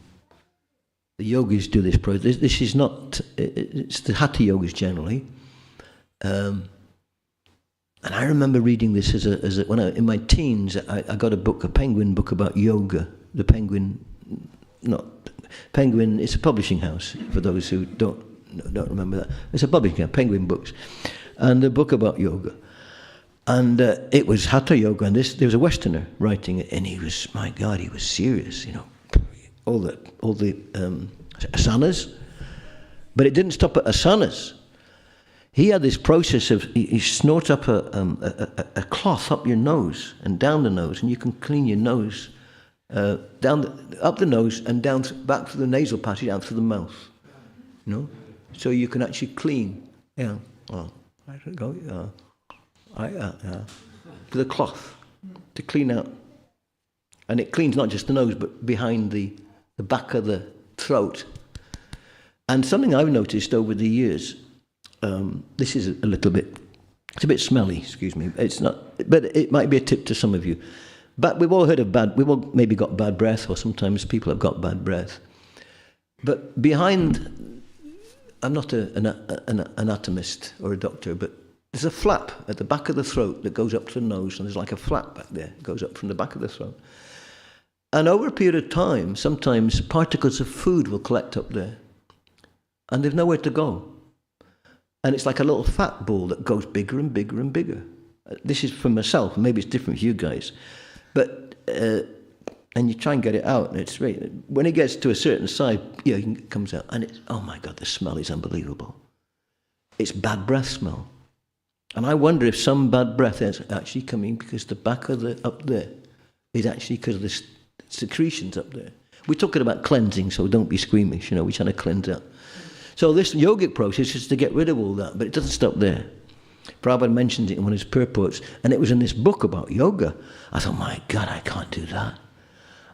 The yogis do this process. This is not, it's the hatha yogis generally. And I remember reading this when in my teens, I got a Penguin book about yoga. The Penguin, it's a publishing house, for those who don't remember that. It's a publishing house, Penguin Books. And a book about yoga. And it was hatha yoga, and there was a Westerner writing it, and he was, my God, he was serious, all the asanas. But it didn't stop at asanas. He had this process of, he snorts up a cloth up your nose and down the nose, and you can clean your nose up the nose and down back through the nasal passage, down through the mouth. So you can actually clean. Yeah. Oh, I should go. To the cloth to clean out, and it cleans not just the nose but behind the back of the throat. And something I've noticed over the years, this is it's a bit smelly, excuse me. It's not, but it might be a tip to some of you. But we've all heard of we've all maybe got bad breath, or sometimes people have got bad breath. But behind, I'm not an anatomist or a doctor, but there's a flap at the back of the throat that goes up to the nose, and there's like a flap back there that goes up from the back of the throat. And over a period of time, sometimes particles of food will collect up there, and they've nowhere to go. And it's like a little fat ball that goes bigger and bigger and bigger. This is for myself, maybe it's different for you guys. But, and you try and get it out, and it's right. When it gets to a certain size, it comes out, and it's, oh my God, the smell is unbelievable. It's bad breath smell. And I wonder if some bad breath is actually coming because the back of up there is actually because of the secretions up there. We're talking about cleansing, so don't be squeamish, we're trying to cleanse out. So this yogic process is to get rid of all that, but it doesn't stop there. Prabhupada mentioned it in one of his purports, and it was in this book about yoga. I thought, my God, I can't do that.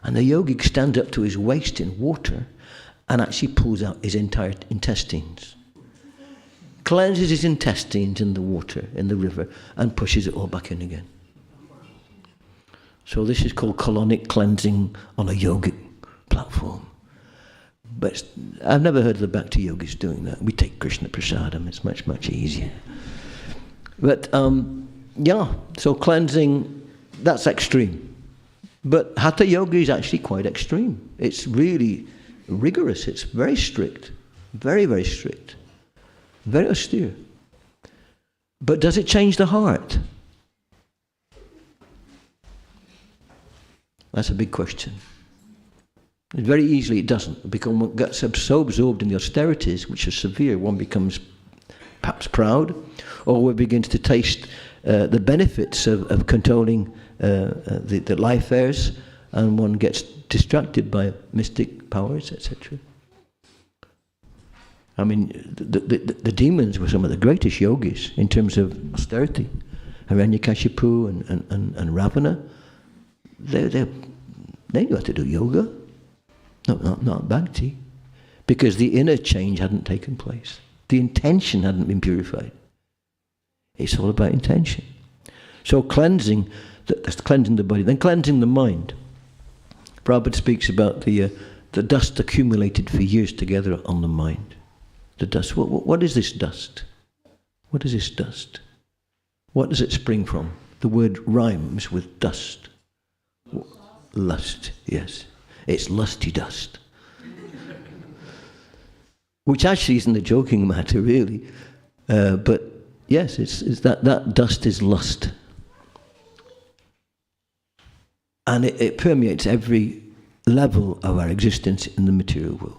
And the yogic stands up to his waist in water and actually pulls out his entire intestines. Cleanses his intestines in the water, in the river, and pushes it all back in again. So this is called colonic cleansing on a yogic platform. But I've never heard of the Bhakti yogis doing that. We take Krishna Prasadam, it's much, much easier. But, so cleansing, that's extreme. But Hatha Yoga is actually quite extreme. It's really rigorous, it's very strict, very, very strict. Very austere. But does it change the heart? That's a big question. Very easily it doesn't. Because one gets so absorbed in the austerities, which are severe, one becomes perhaps proud, or one begins to taste the benefits of controlling the life airs, and one gets distracted by mystic powers, etc. I mean, the demons were some of the greatest yogis in terms of austerity. Hiranyakashipu and Ravana, they knew how to do yoga. No, not bhakti. Because the inner change hadn't taken place. The intention hadn't been purified. It's all about intention. So cleansing, that's cleansing the body, then cleansing the mind. Prabhupada speaks about the dust accumulated for years together on the mind. The dust. What is this dust? What is this dust? What does it spring from? The word rhymes with dust. Lust, yes. It's lusty dust. which actually isn't a joking matter, really. But yes, it's that dust is lust. And it permeates every level of our existence in the material world.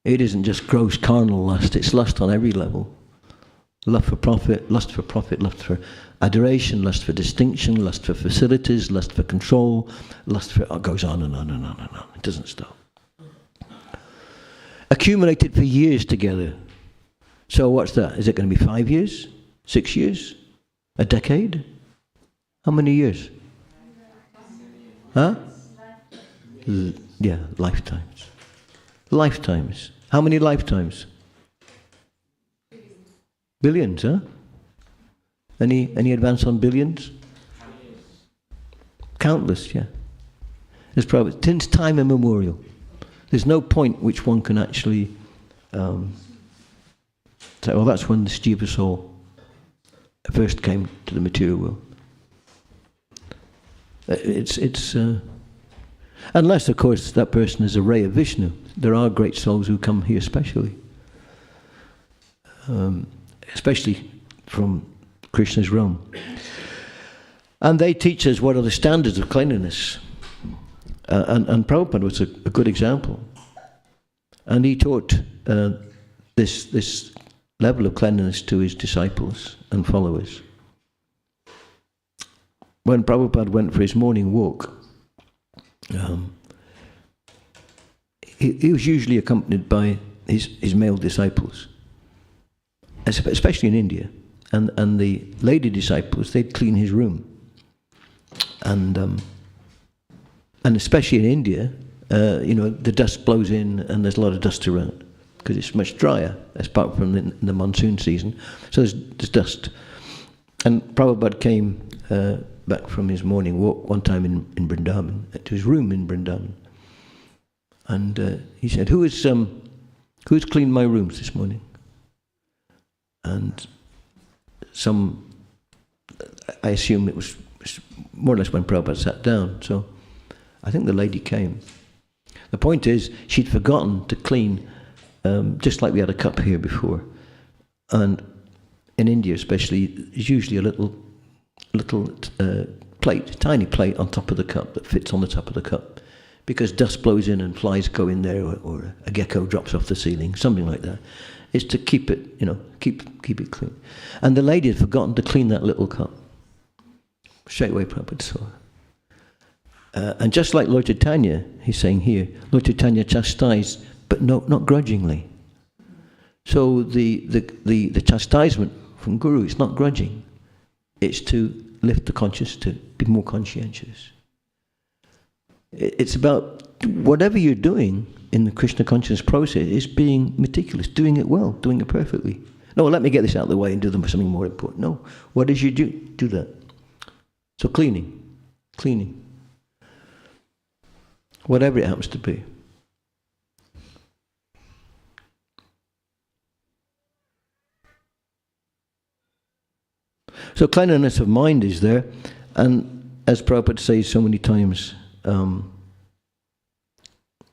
It isn't just gross carnal lust, it's lust on every level. Lust for profit, lust for adoration, lust for distinction, lust for facilities, lust for control, lust for... It goes on and on and on and on. It doesn't stop. Accumulated for years together. So what's that? Is it going to be 5 years? 6 years? A decade? How many years? Huh? Yeah, lifetimes. Lifetimes. How many lifetimes? Billions, huh? Any advance on billions? Countless, yeah. There's probably since time immemorial. There's no point which one can actually say, well, that's when the Jiva soul first came to the material world. It's unless, of course, that person is a ray of Vishnu. There are great souls who come here specially, especially from Krishna's realm. And they teach us what are the standards of cleanliness. And Prabhupada was a good example. And he taught this level of cleanliness to his disciples and followers. When Prabhupada went for his morning walk, he was usually accompanied by his male disciples, especially in India. And the lady disciples, they'd clean his room. And especially in India, the dust blows in and there's a lot of dust around because it's much drier, apart from in the monsoon season. So there's dust. And Prabhupada came back from his morning walk one time in Vrindavan, to his room in Vrindavan. And he said, who's cleaned my rooms this morning? And I assume it was more or less when Prabhupada sat down. So I think the lady came. The point is, she'd forgotten to clean, just like we had a cup here before. And in India especially, there's usually a little plate, tiny plate on top of the cup that fits on the top of the cup. Because dust blows in and flies go in there, or a gecko drops off the ceiling, something like that. It's to keep it, keep it clean. And the lady had forgotten to clean that little cup. Straight away Prabhupada saw her. And just like Lord Chaitanya, he's saying here, Lord Chaitanya chastised, but not grudgingly. So the chastisement from Guru is not grudging. It's to lift the conscious, to be more conscientious. It's about whatever you're doing in the Krishna consciousness process is being meticulous, doing it well, doing it perfectly. No, let me get this out of the way and do something more important. No, what is you do that? So cleaning. Whatever it happens to be. So cleanliness of mind is there, and as Prabhupada says so many times,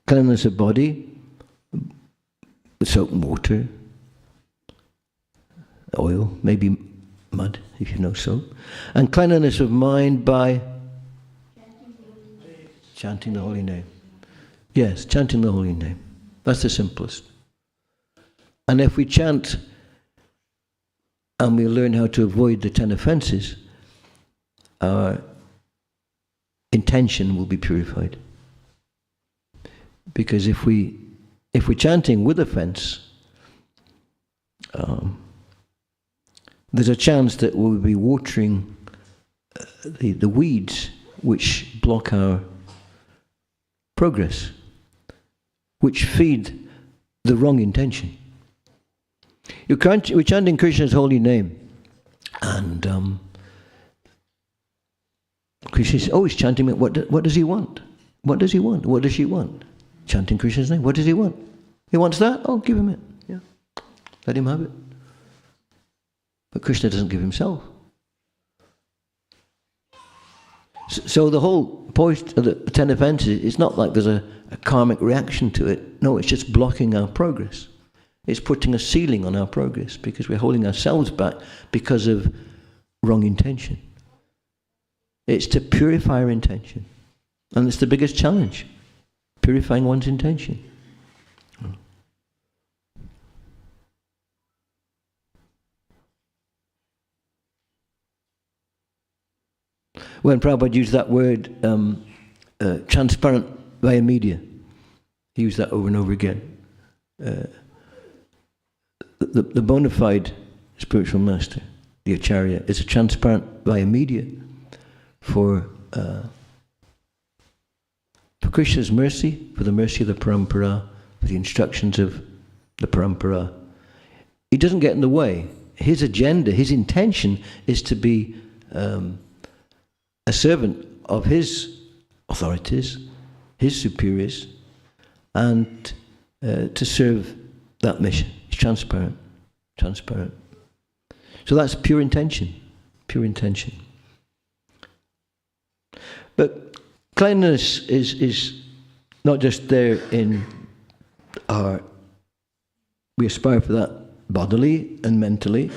cleanliness of body, soap and water, oil, maybe mud, if you know soap, and cleanliness of mind by chanting the holy name. Yes, chanting the holy name. That's the simplest. And if we chant and we learn how to avoid the 10 offenses, our intention will be purified. Because if we're chanting with offense, there's a chance that we'll be watering the weeds which block our progress, which feed the wrong intention. We're chanting Krishna's holy name, and Krishna is always chanting, what does he want? What does he want? What does she want? Chanting Krishna's name, what does he want? He wants that? Oh, give him it. Yeah. Let him have it. But Krishna doesn't give himself. So the whole point of the 10 offences, it's not like there's a karmic reaction to it. No, it's just blocking our progress. It's putting a ceiling on our progress because we're holding ourselves back because of wrong intention. It's to purify our intention. And it's the biggest challenge, purifying one's intention. When Prabhupada used that word, transparent via media, he used that over and over again. The bona fide spiritual master, the Acharya, is a transparent via media for Krishna's mercy, for the mercy of the parampara, for the instructions of the parampara. He doesn't get in the way. His agenda, his intention is to be a servant of his authorities, his superiors, and to serve that mission. It's transparent. So that's pure intention. But cleanliness is not just there in our, we aspire for that bodily and mentally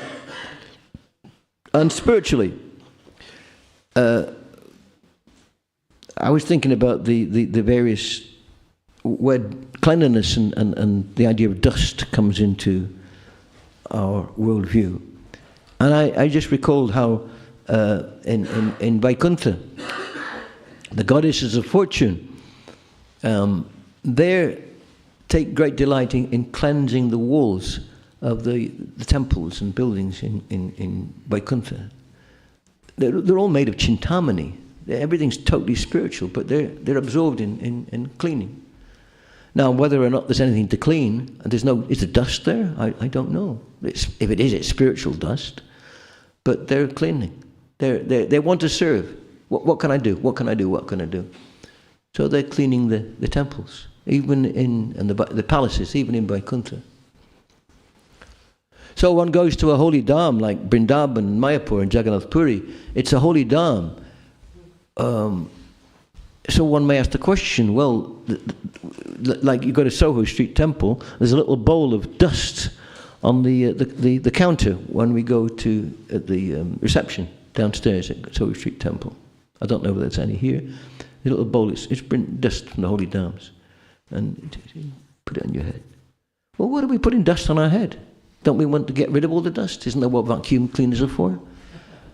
and spiritually. I was thinking about the various, where cleanliness and the idea of dust comes into our worldview. And I just recalled how in Vaikuntha, the goddesses of fortune, they take great delight in cleansing the walls of the temples and buildings in Vaikuntha. They're all made of chintamani. Everything's totally spiritual, but they're absorbed in cleaning. Now, whether or not there's anything to clean, is there dust there? I don't know. If it is, it's spiritual dust. But they're cleaning. They want to serve. What can I do? What can I do? What can I do? So they're cleaning the temples, even in the palaces, even in Vaikuntha. So one goes to a holy dham like Vrindavan and Mayapur and Jagannath Puri. It's a holy dham. So one may ask the question, well, like you go to Soho Street Temple, there's a little bowl of dust on the counter when we go to the reception downstairs at Soho Street Temple. I don't know whether there's any here. The little bowl, it's dust from the holy dhams. And put it on your head. Well, what are we putting dust on our head? Don't we want to get rid of all the dust? Isn't that what vacuum cleaners are for?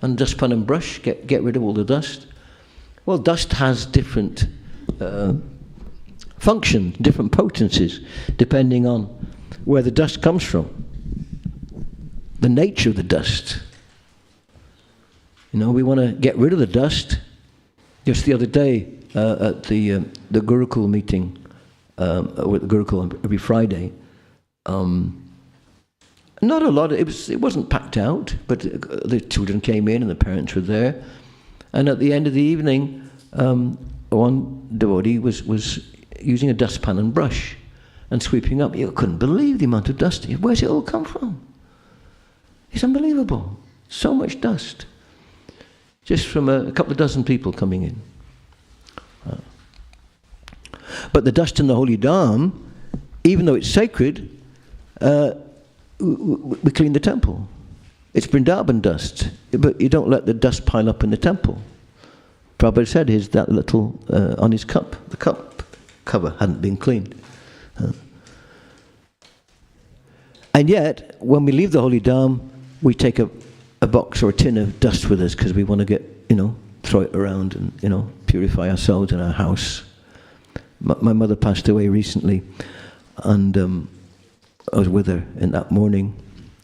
And dustpan and brush, get rid of all the dust. Well, dust has different functions, different potencies, depending on where the dust comes from, the nature of the dust. We want to get rid of the dust. Just the other day at the Gurukul meeting, or at the Gurukul every Friday, not a lot. It wasn't packed out, but the children came in and the parents were there. And at the end of the evening, one devotee was using a dustpan and brush and sweeping up. You couldn't believe the amount of dust. Where's it all come from? It's unbelievable. So much dust. Just from a couple of dozen people coming in. But the dust in the holy dham, even though it's sacred, we clean the temple. It's Vrindavan dust, but you don't let the dust pile up in the temple. Prabhupada said that little on his cup, the cup cover hadn't been cleaned. And yet, when we leave the holy dham, we take a box or a tin of dust with us because we want to get, throw it around and, purify ourselves in our house. My mother passed away recently, and I was with her in that morning.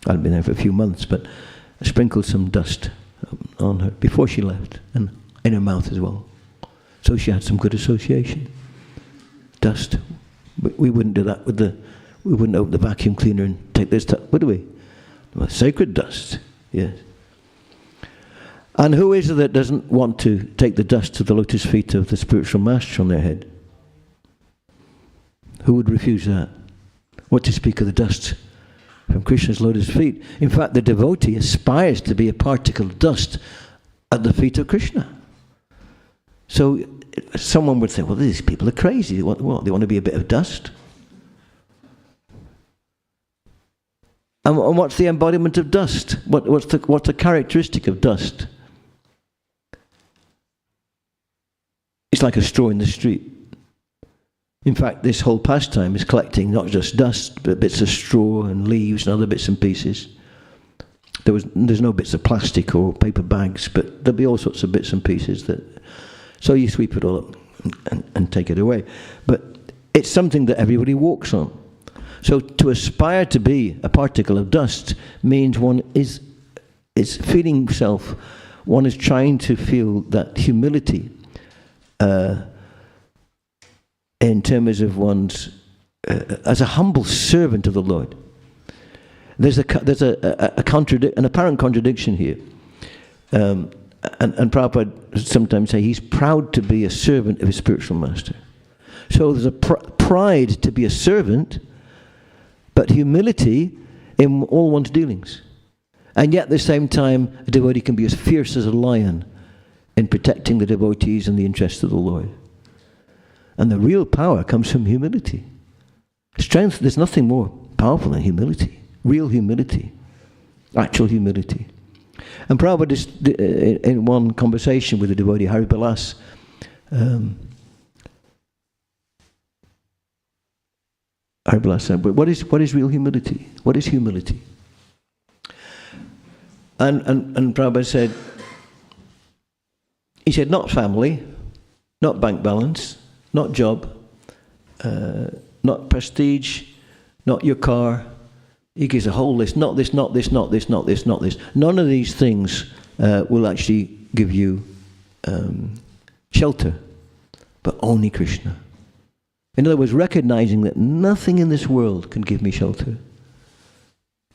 I'd been there for a few months, but I sprinkled some dust on her before she left, and in her mouth as well. So she had some good association. Dust. We wouldn't do that we wouldn't open the vacuum cleaner and take this stuff, would we? Well, sacred dust, yes. And who is it that doesn't want to take the dust to the lotus feet of the spiritual master on their head? Who would refuse that? What to speak of the dust from Krishna's lotus feet? In fact, the devotee aspires to be a particle of dust at the feet of Krishna. So someone would say, well, these people are crazy. What? They want to be a bit of dust? And what's the embodiment of dust? What's the characteristic of dust? It's like a straw in the street. In fact, this whole pastime is collecting not just dust, but bits of straw and leaves and other bits and pieces. There's no bits of plastic or paper bags, but there'll be all sorts of bits and pieces so you sweep it all up and take it away. But it's something that everybody walks on. So to aspire to be a particle of dust means one is feeling self, one is trying to feel that humility in terms of one's, as a humble servant of the Lord. There's an apparent contradiction here. And Prabhupada sometimes say he's proud to be a servant of his spiritual master. So there's a pride to be a servant, but humility in all one's dealings. And yet at the same time, a devotee can be as fierce as a lion in protecting the devotees and the interests of the Lord. And the real power comes from humility. Strength, there's nothing more powerful than humility. Real humility. Actual humility. And Prabhupada, in one conversation with the devotee Hari Bilas, said, but what is real humility? What is humility? And Prabhupada said, he said, not family, not bank balance, not job, not prestige, not your car. He gives a whole list, not this, not this, not this, not this, not this. None of these things will actually give you shelter, but only Krishna. In other words, recognizing that nothing in this world can give me shelter.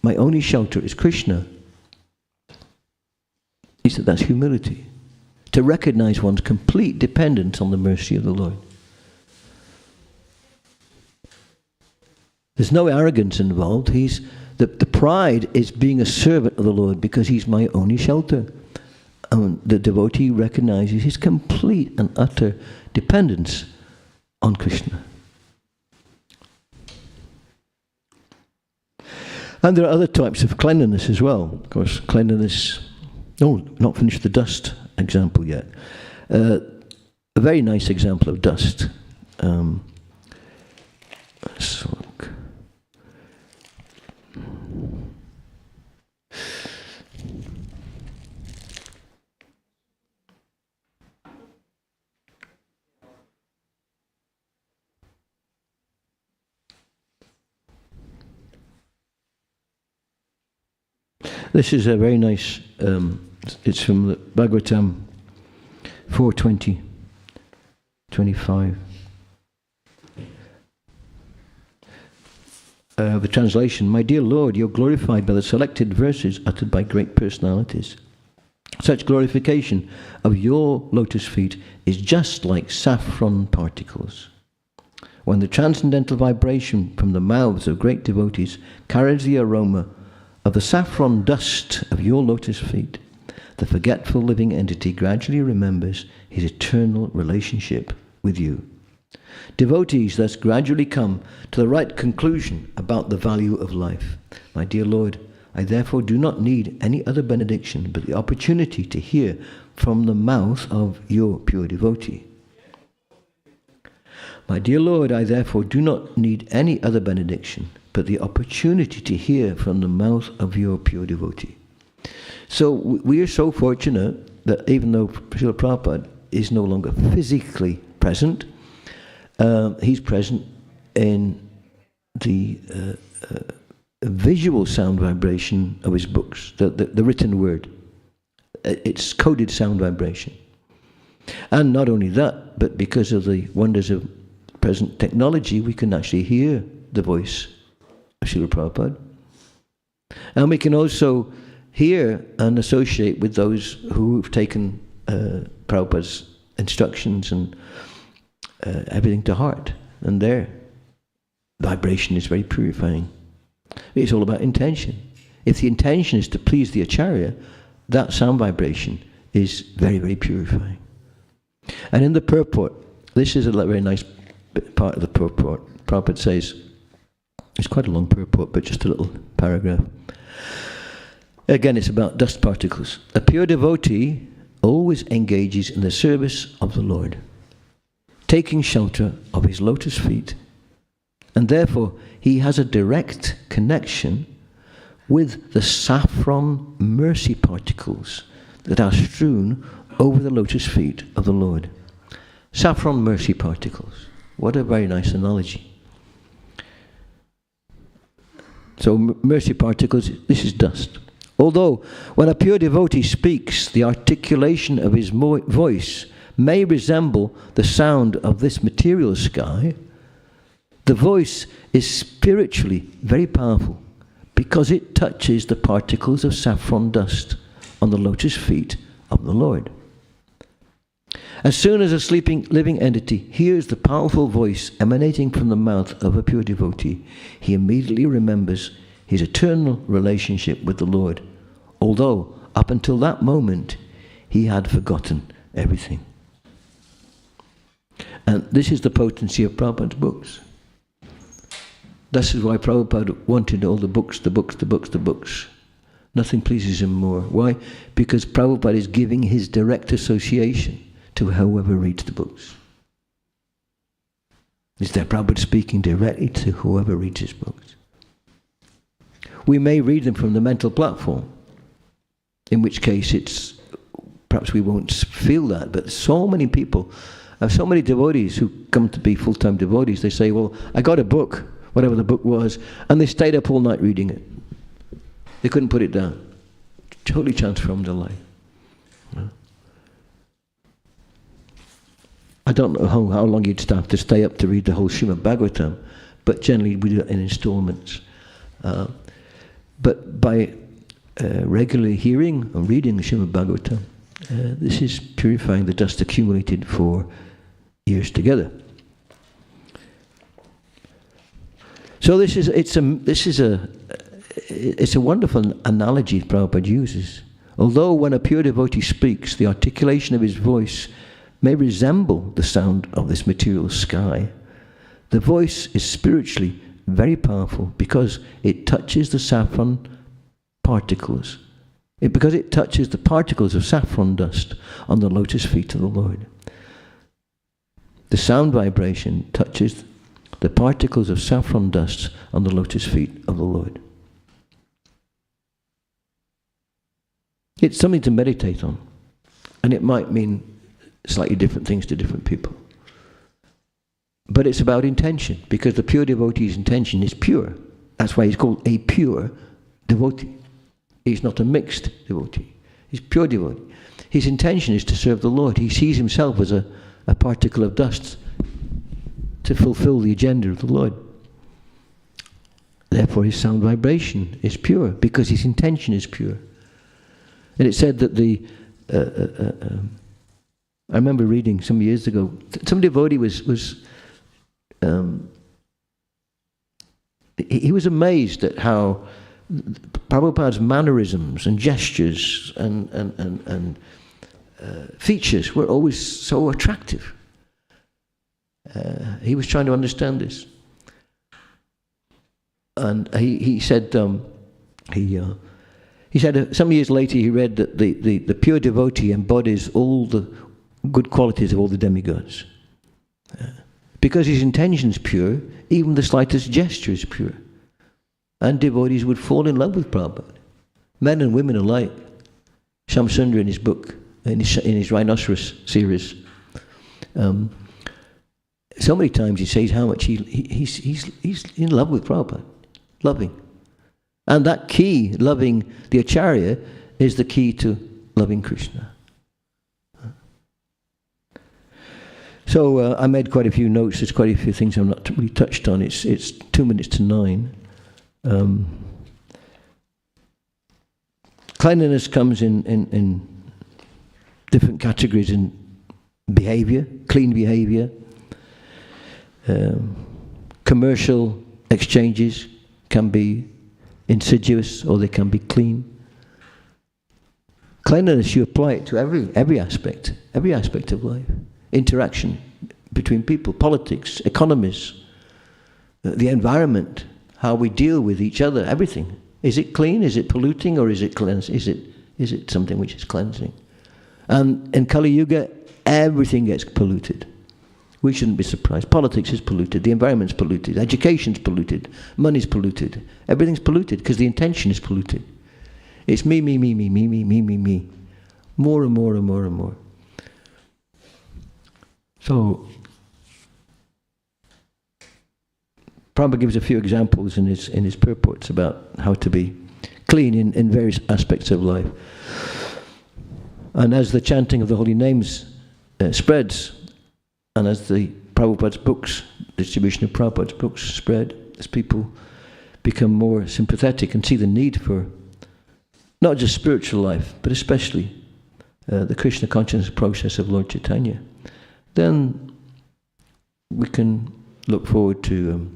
My only shelter is Krishna. He said that's humility. To recognize one's complete dependence on the mercy of the Lord. There's no arrogance involved. The pride is being a servant of the Lord because he's my only shelter. And the devotee recognizes his complete and utter dependence on Krishna. And there are other types of cleanliness as well. Of course, cleanliness... No, not finished the dust example yet. A very nice example of dust. Let's look. This is a very nice, it's from the Bhagavatam 4:20, 25. The translation, my dear Lord, you're glorified by the selected verses uttered by great personalities. Such glorification of your lotus feet is just like saffron particles. When the transcendental vibration from the mouths of great devotees carries the aroma of the saffron dust of your lotus feet, the forgetful living entity gradually remembers his eternal relationship with you. Devotees thus gradually come to the right conclusion about the value of life. My dear Lord, I therefore do not need any other benediction but the opportunity to hear from the mouth of your pure devotee. My dear Lord, I therefore do not need any other benediction but the opportunity to hear from the mouth of your pure devotee. So we are so fortunate that even though Srila Prabhupada is no longer physically present, he's present in the visual sound vibration of his books, the written word. It's coded sound vibration. And not only that, but because of the wonders of present technology, we can actually hear the voice of Srila Prabhupada. And we can also hear and associate with those who have taken Prabhupada's instructions and everything to heart. And their vibration is very purifying. It's all about intention. If the intention is to please the Acharya, that sound vibration is very, very purifying. And in the purport, this is a very nice part of the purport. Prabhupada says, it's quite a long purport, but just a little paragraph. Again, it's about dust particles. A pure devotee always engages in the service of the Lord, taking shelter of his lotus feet, and therefore he has a direct connection with the saffron mercy particles that are strewn over the lotus feet of the Lord. Saffron mercy particles. What a very nice analogy. So mercy particles, this is dust. Although when a pure devotee speaks, the articulation of his voice may resemble the sound of this material sky, the voice is spiritually very powerful because it touches the particles of saffron dust on the lotus feet of the Lord. As soon as a sleeping living entity hears the powerful voice emanating from the mouth of a pure devotee, he immediately remembers his eternal relationship with the Lord, although up until that moment he had forgotten everything. And this is the potency of Prabhupada's books. This is why Prabhupada wanted all the books. Nothing pleases him more. Why? Because Prabhupada is giving his direct association to whoever reads the books. Is that Prabhupada speaking directly to whoever reads his books? We may read them from the mental platform, in which case it's perhaps we won't feel that, but so many people, so many devotees who come to be full-time devotees, they say, well, I got a book, whatever the book was, and they stayed up all night reading it. They couldn't put it down. Totally transformed their life. I don't know how long you'd have to stay up to read the whole Srimad Bhagavatam, but generally we do it in installments. But by regularly hearing and reading the Srimad Bhagavatam, this is purifying the dust accumulated for years together. So it's a wonderful analogy Prabhupada uses. Although when a pure devotee speaks, the articulation of his voice may resemble the sound of this material sky, the voice is spiritually very powerful because it touches the saffron particles. Because it touches the particles of saffron dust on the lotus feet of the Lord. The sound vibration touches the particles of saffron dust on the lotus feet of the Lord. It's something to meditate on, and it might mean slightly different things to different people. But it's about intention, because the pure devotee's intention is pure. That's why he's called a pure devotee. He's not a mixed devotee. He's pure devotee. His intention is to serve the Lord. He sees himself as a particle of dust to fulfill the agenda of the Lord. Therefore his sound vibration is pure, because his intention is pure. And it said that I remember reading some years ago, some devotee he was amazed at how Prabhupada's mannerisms and gestures and features were always so attractive. He was trying to understand this. And he said some years later he read that the pure devotee embodies all the good qualities of all the demigods. Because his intention is pure, even the slightest gesture is pure. And devotees would fall in love with Prabhupada. Men and women alike. Shamsundra in his book, in his Rhinoceros series, so many times he says how much he's in love with Prabhupada. Loving. And that key, loving the Acharya, is the key to loving Krishna. So I made quite a few notes. There's quite a few things I've not really touched on. It's 9:02. Cleanliness comes in different categories in behavior, clean behavior. Commercial exchanges can be insidious or they can be clean. Cleanliness, you apply it to every aspect of life. interaction between people, politics, economies, the environment, how we deal with each other, everything. Is it clean? Is it polluting? Or is it cleansing? Is it something which is cleansing? And in Kali Yuga, everything gets polluted. We shouldn't be surprised. Politics is polluted. The environment's polluted. Education's polluted. Money's polluted. Everything's polluted because the intention is polluted. It's me, me, me, me, me, me, me, me, me. More and more and more and more. So, Prabhupada gives a few examples in his purports about how to be clean in various aspects of life. And as the chanting of the holy names spreads, and as the Prabhupada's books, distribution of Prabhupada's books spread, as people become more sympathetic and see the need for not just spiritual life, but especially the Krishna consciousness process of Lord Chaitanya, then we can look forward to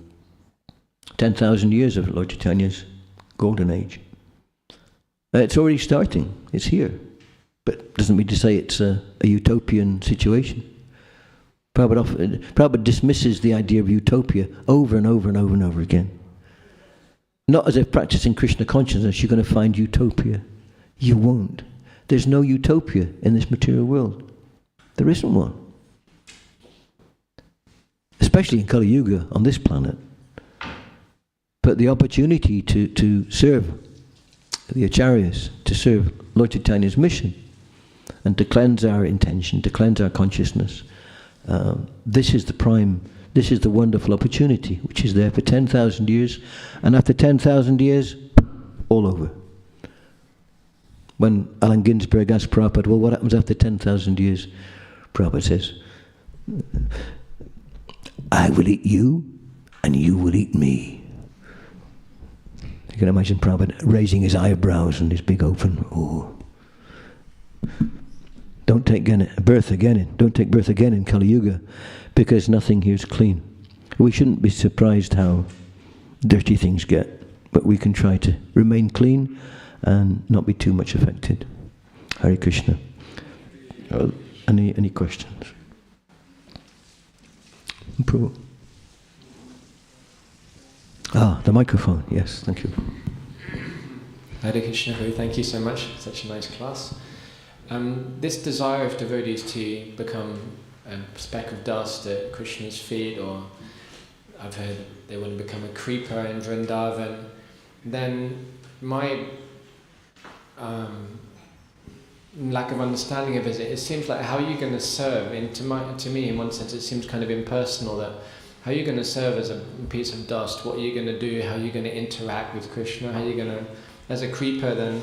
10,000 years of Lord Chaitanya's golden age. It's already starting. It's here. But it doesn't mean to say it's a utopian situation. Prabhupada dismisses the idea of utopia over and over and over and over again. Not as if practicing Krishna consciousness you're going to find utopia. You won't. There's no utopia in this material world. There isn't one. Especially in Kali Yuga on this planet. But the opportunity to serve the acharyas, to serve Lord Chaitanya's mission, and to cleanse our intention, to cleanse our consciousness, this is the wonderful opportunity which is there for 10,000 years, and after 10,000 years, all over. When Allen Ginsberg asked Prabhupada, well, what happens after 10,000 years? Prabhupada says, I will eat you, and you will eat me. You can imagine Prabhupada raising his eyebrows and his big open, oh. Don't take birth again in Kali Yuga, because nothing here is clean. We shouldn't be surprised how dirty things get, but we can try to remain clean and not be too much affected. Hare Krishna. Any questions? Prabhu. The microphone. Yes, thank you. Hare Krishna, Prabhu, thank you so much. Such a nice class. This desire of devotees to become a speck of dust at Krishna's feet, or I've heard they want to become a creeper in Vrindavan, then my lack of understanding of it seems like how are you going to serve? To me, in one sense, it seems kind of impersonal. That how are you going to serve as a piece of dust? What are you going to do? How are you going to interact with Krishna? How are you going to, as a creeper, then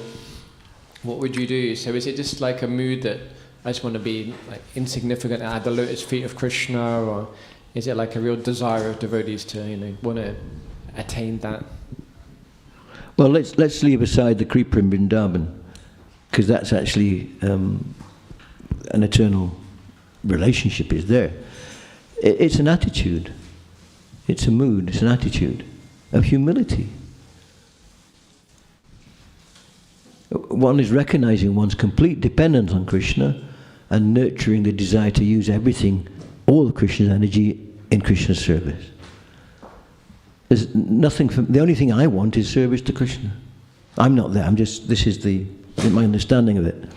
what would you do? So is it just like a mood that I just want to be like insignificant at the lotus feet of Krishna, or is it like a real desire of devotees to want to attain that? Well, let's leave aside the creeper in Vrindavan, because that's actually an eternal relationship is there. It's an attitude. It's a mood. It's an attitude of humility. One is recognizing one's complete dependence on Krishna and nurturing the desire to use everything, all of Krishna's energy, in Krishna's service. There's nothing. The only thing I want is service to Krishna. I'm not there. This is my understanding of it.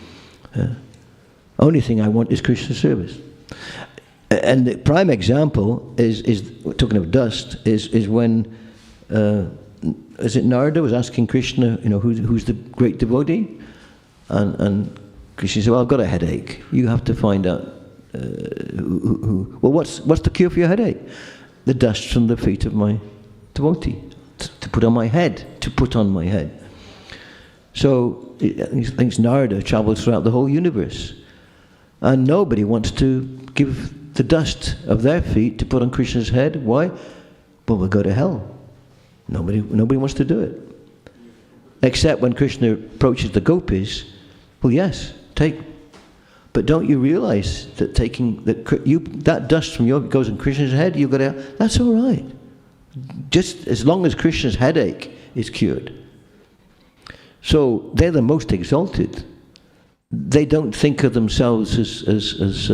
Only thing I want is Krishna's service. And the prime example is talking of dust, is when is it Narada was asking Krishna, who's the great devotee? And Krishna said, well, I've got a headache. You have to find out who. Well, what's the cure for your headache? The dust from the feet of my devotee to put on my head. So he thinks Narada travels throughout the whole universe, and nobody wants to give the dust of their feet to put on Krishna's head. Why? Well, we'll go to hell. Nobody wants to do it. Except when Krishna approaches the gopis, well, yes, take. But don't you realize that taking that dust from goes on Krishna's head, you go to hell? That's all right. Just as long as Krishna's headache is cured. So they're the most exalted. They don't think of themselves as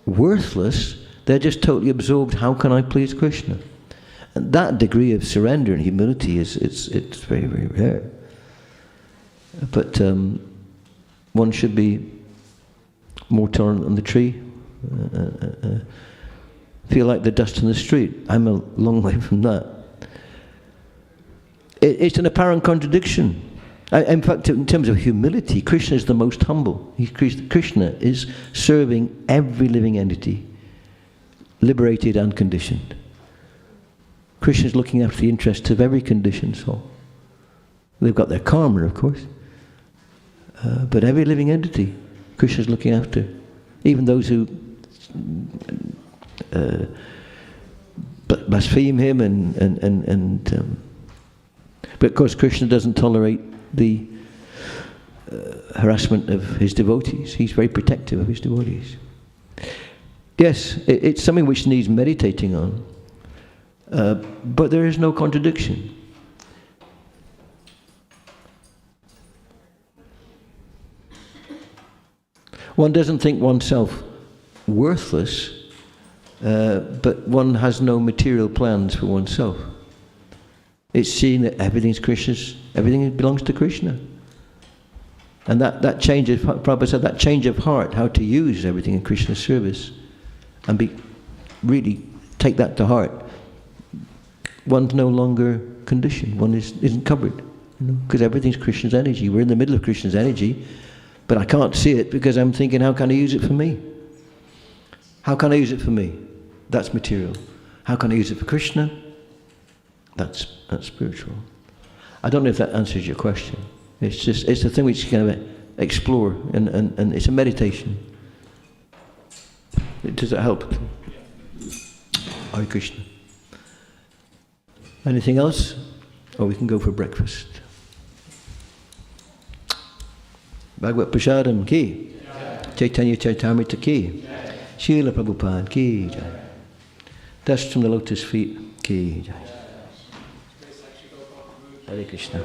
worthless, they're just totally absorbed. How can I please Krishna? And that degree of surrender and humility it's very, very rare. But one should be more tolerant on the tree. Feel like the dust in the street. I'm a long way from that. It's an apparent contradiction. In fact, in terms of humility, Krishna is the most humble. Krishna is serving every living entity, liberated and conditioned. Krishna is looking after the interests of every conditioned soul. They've got their karma, of course, but every living entity, Krishna is looking after. Even those who blaspheme him but of course Krishna doesn't tolerate the harassment of his devotees. He's very protective of his devotees. Yes, it's something which needs meditating on, but there is no contradiction. One doesn't think oneself worthless, but one has no material plans for oneself. It's seeing that everything's Krishna's, everything belongs to Krishna. And that change of, Prabhupada said, that change of heart, how to use everything in Krishna's service, and really take that to heart. One's no longer conditioned, one isn't covered, because everything's Krishna's energy. We're in the middle of Krishna's energy, but I can't see it because I'm thinking, how can I use it for me? How can I use it for me? That's material. How can I use it for Krishna? That's spiritual. I don't know if that answers your question. It's a thing which you can explore, and it's a meditation. Does it help? Hare Krishna. Anything else? Or we can go for breakfast. Bhagavad Prasadam ki. Chaitanya Charitamrita ki. Srila Prabhupada ki. Dust from the lotus feet ki. Hare Krishna.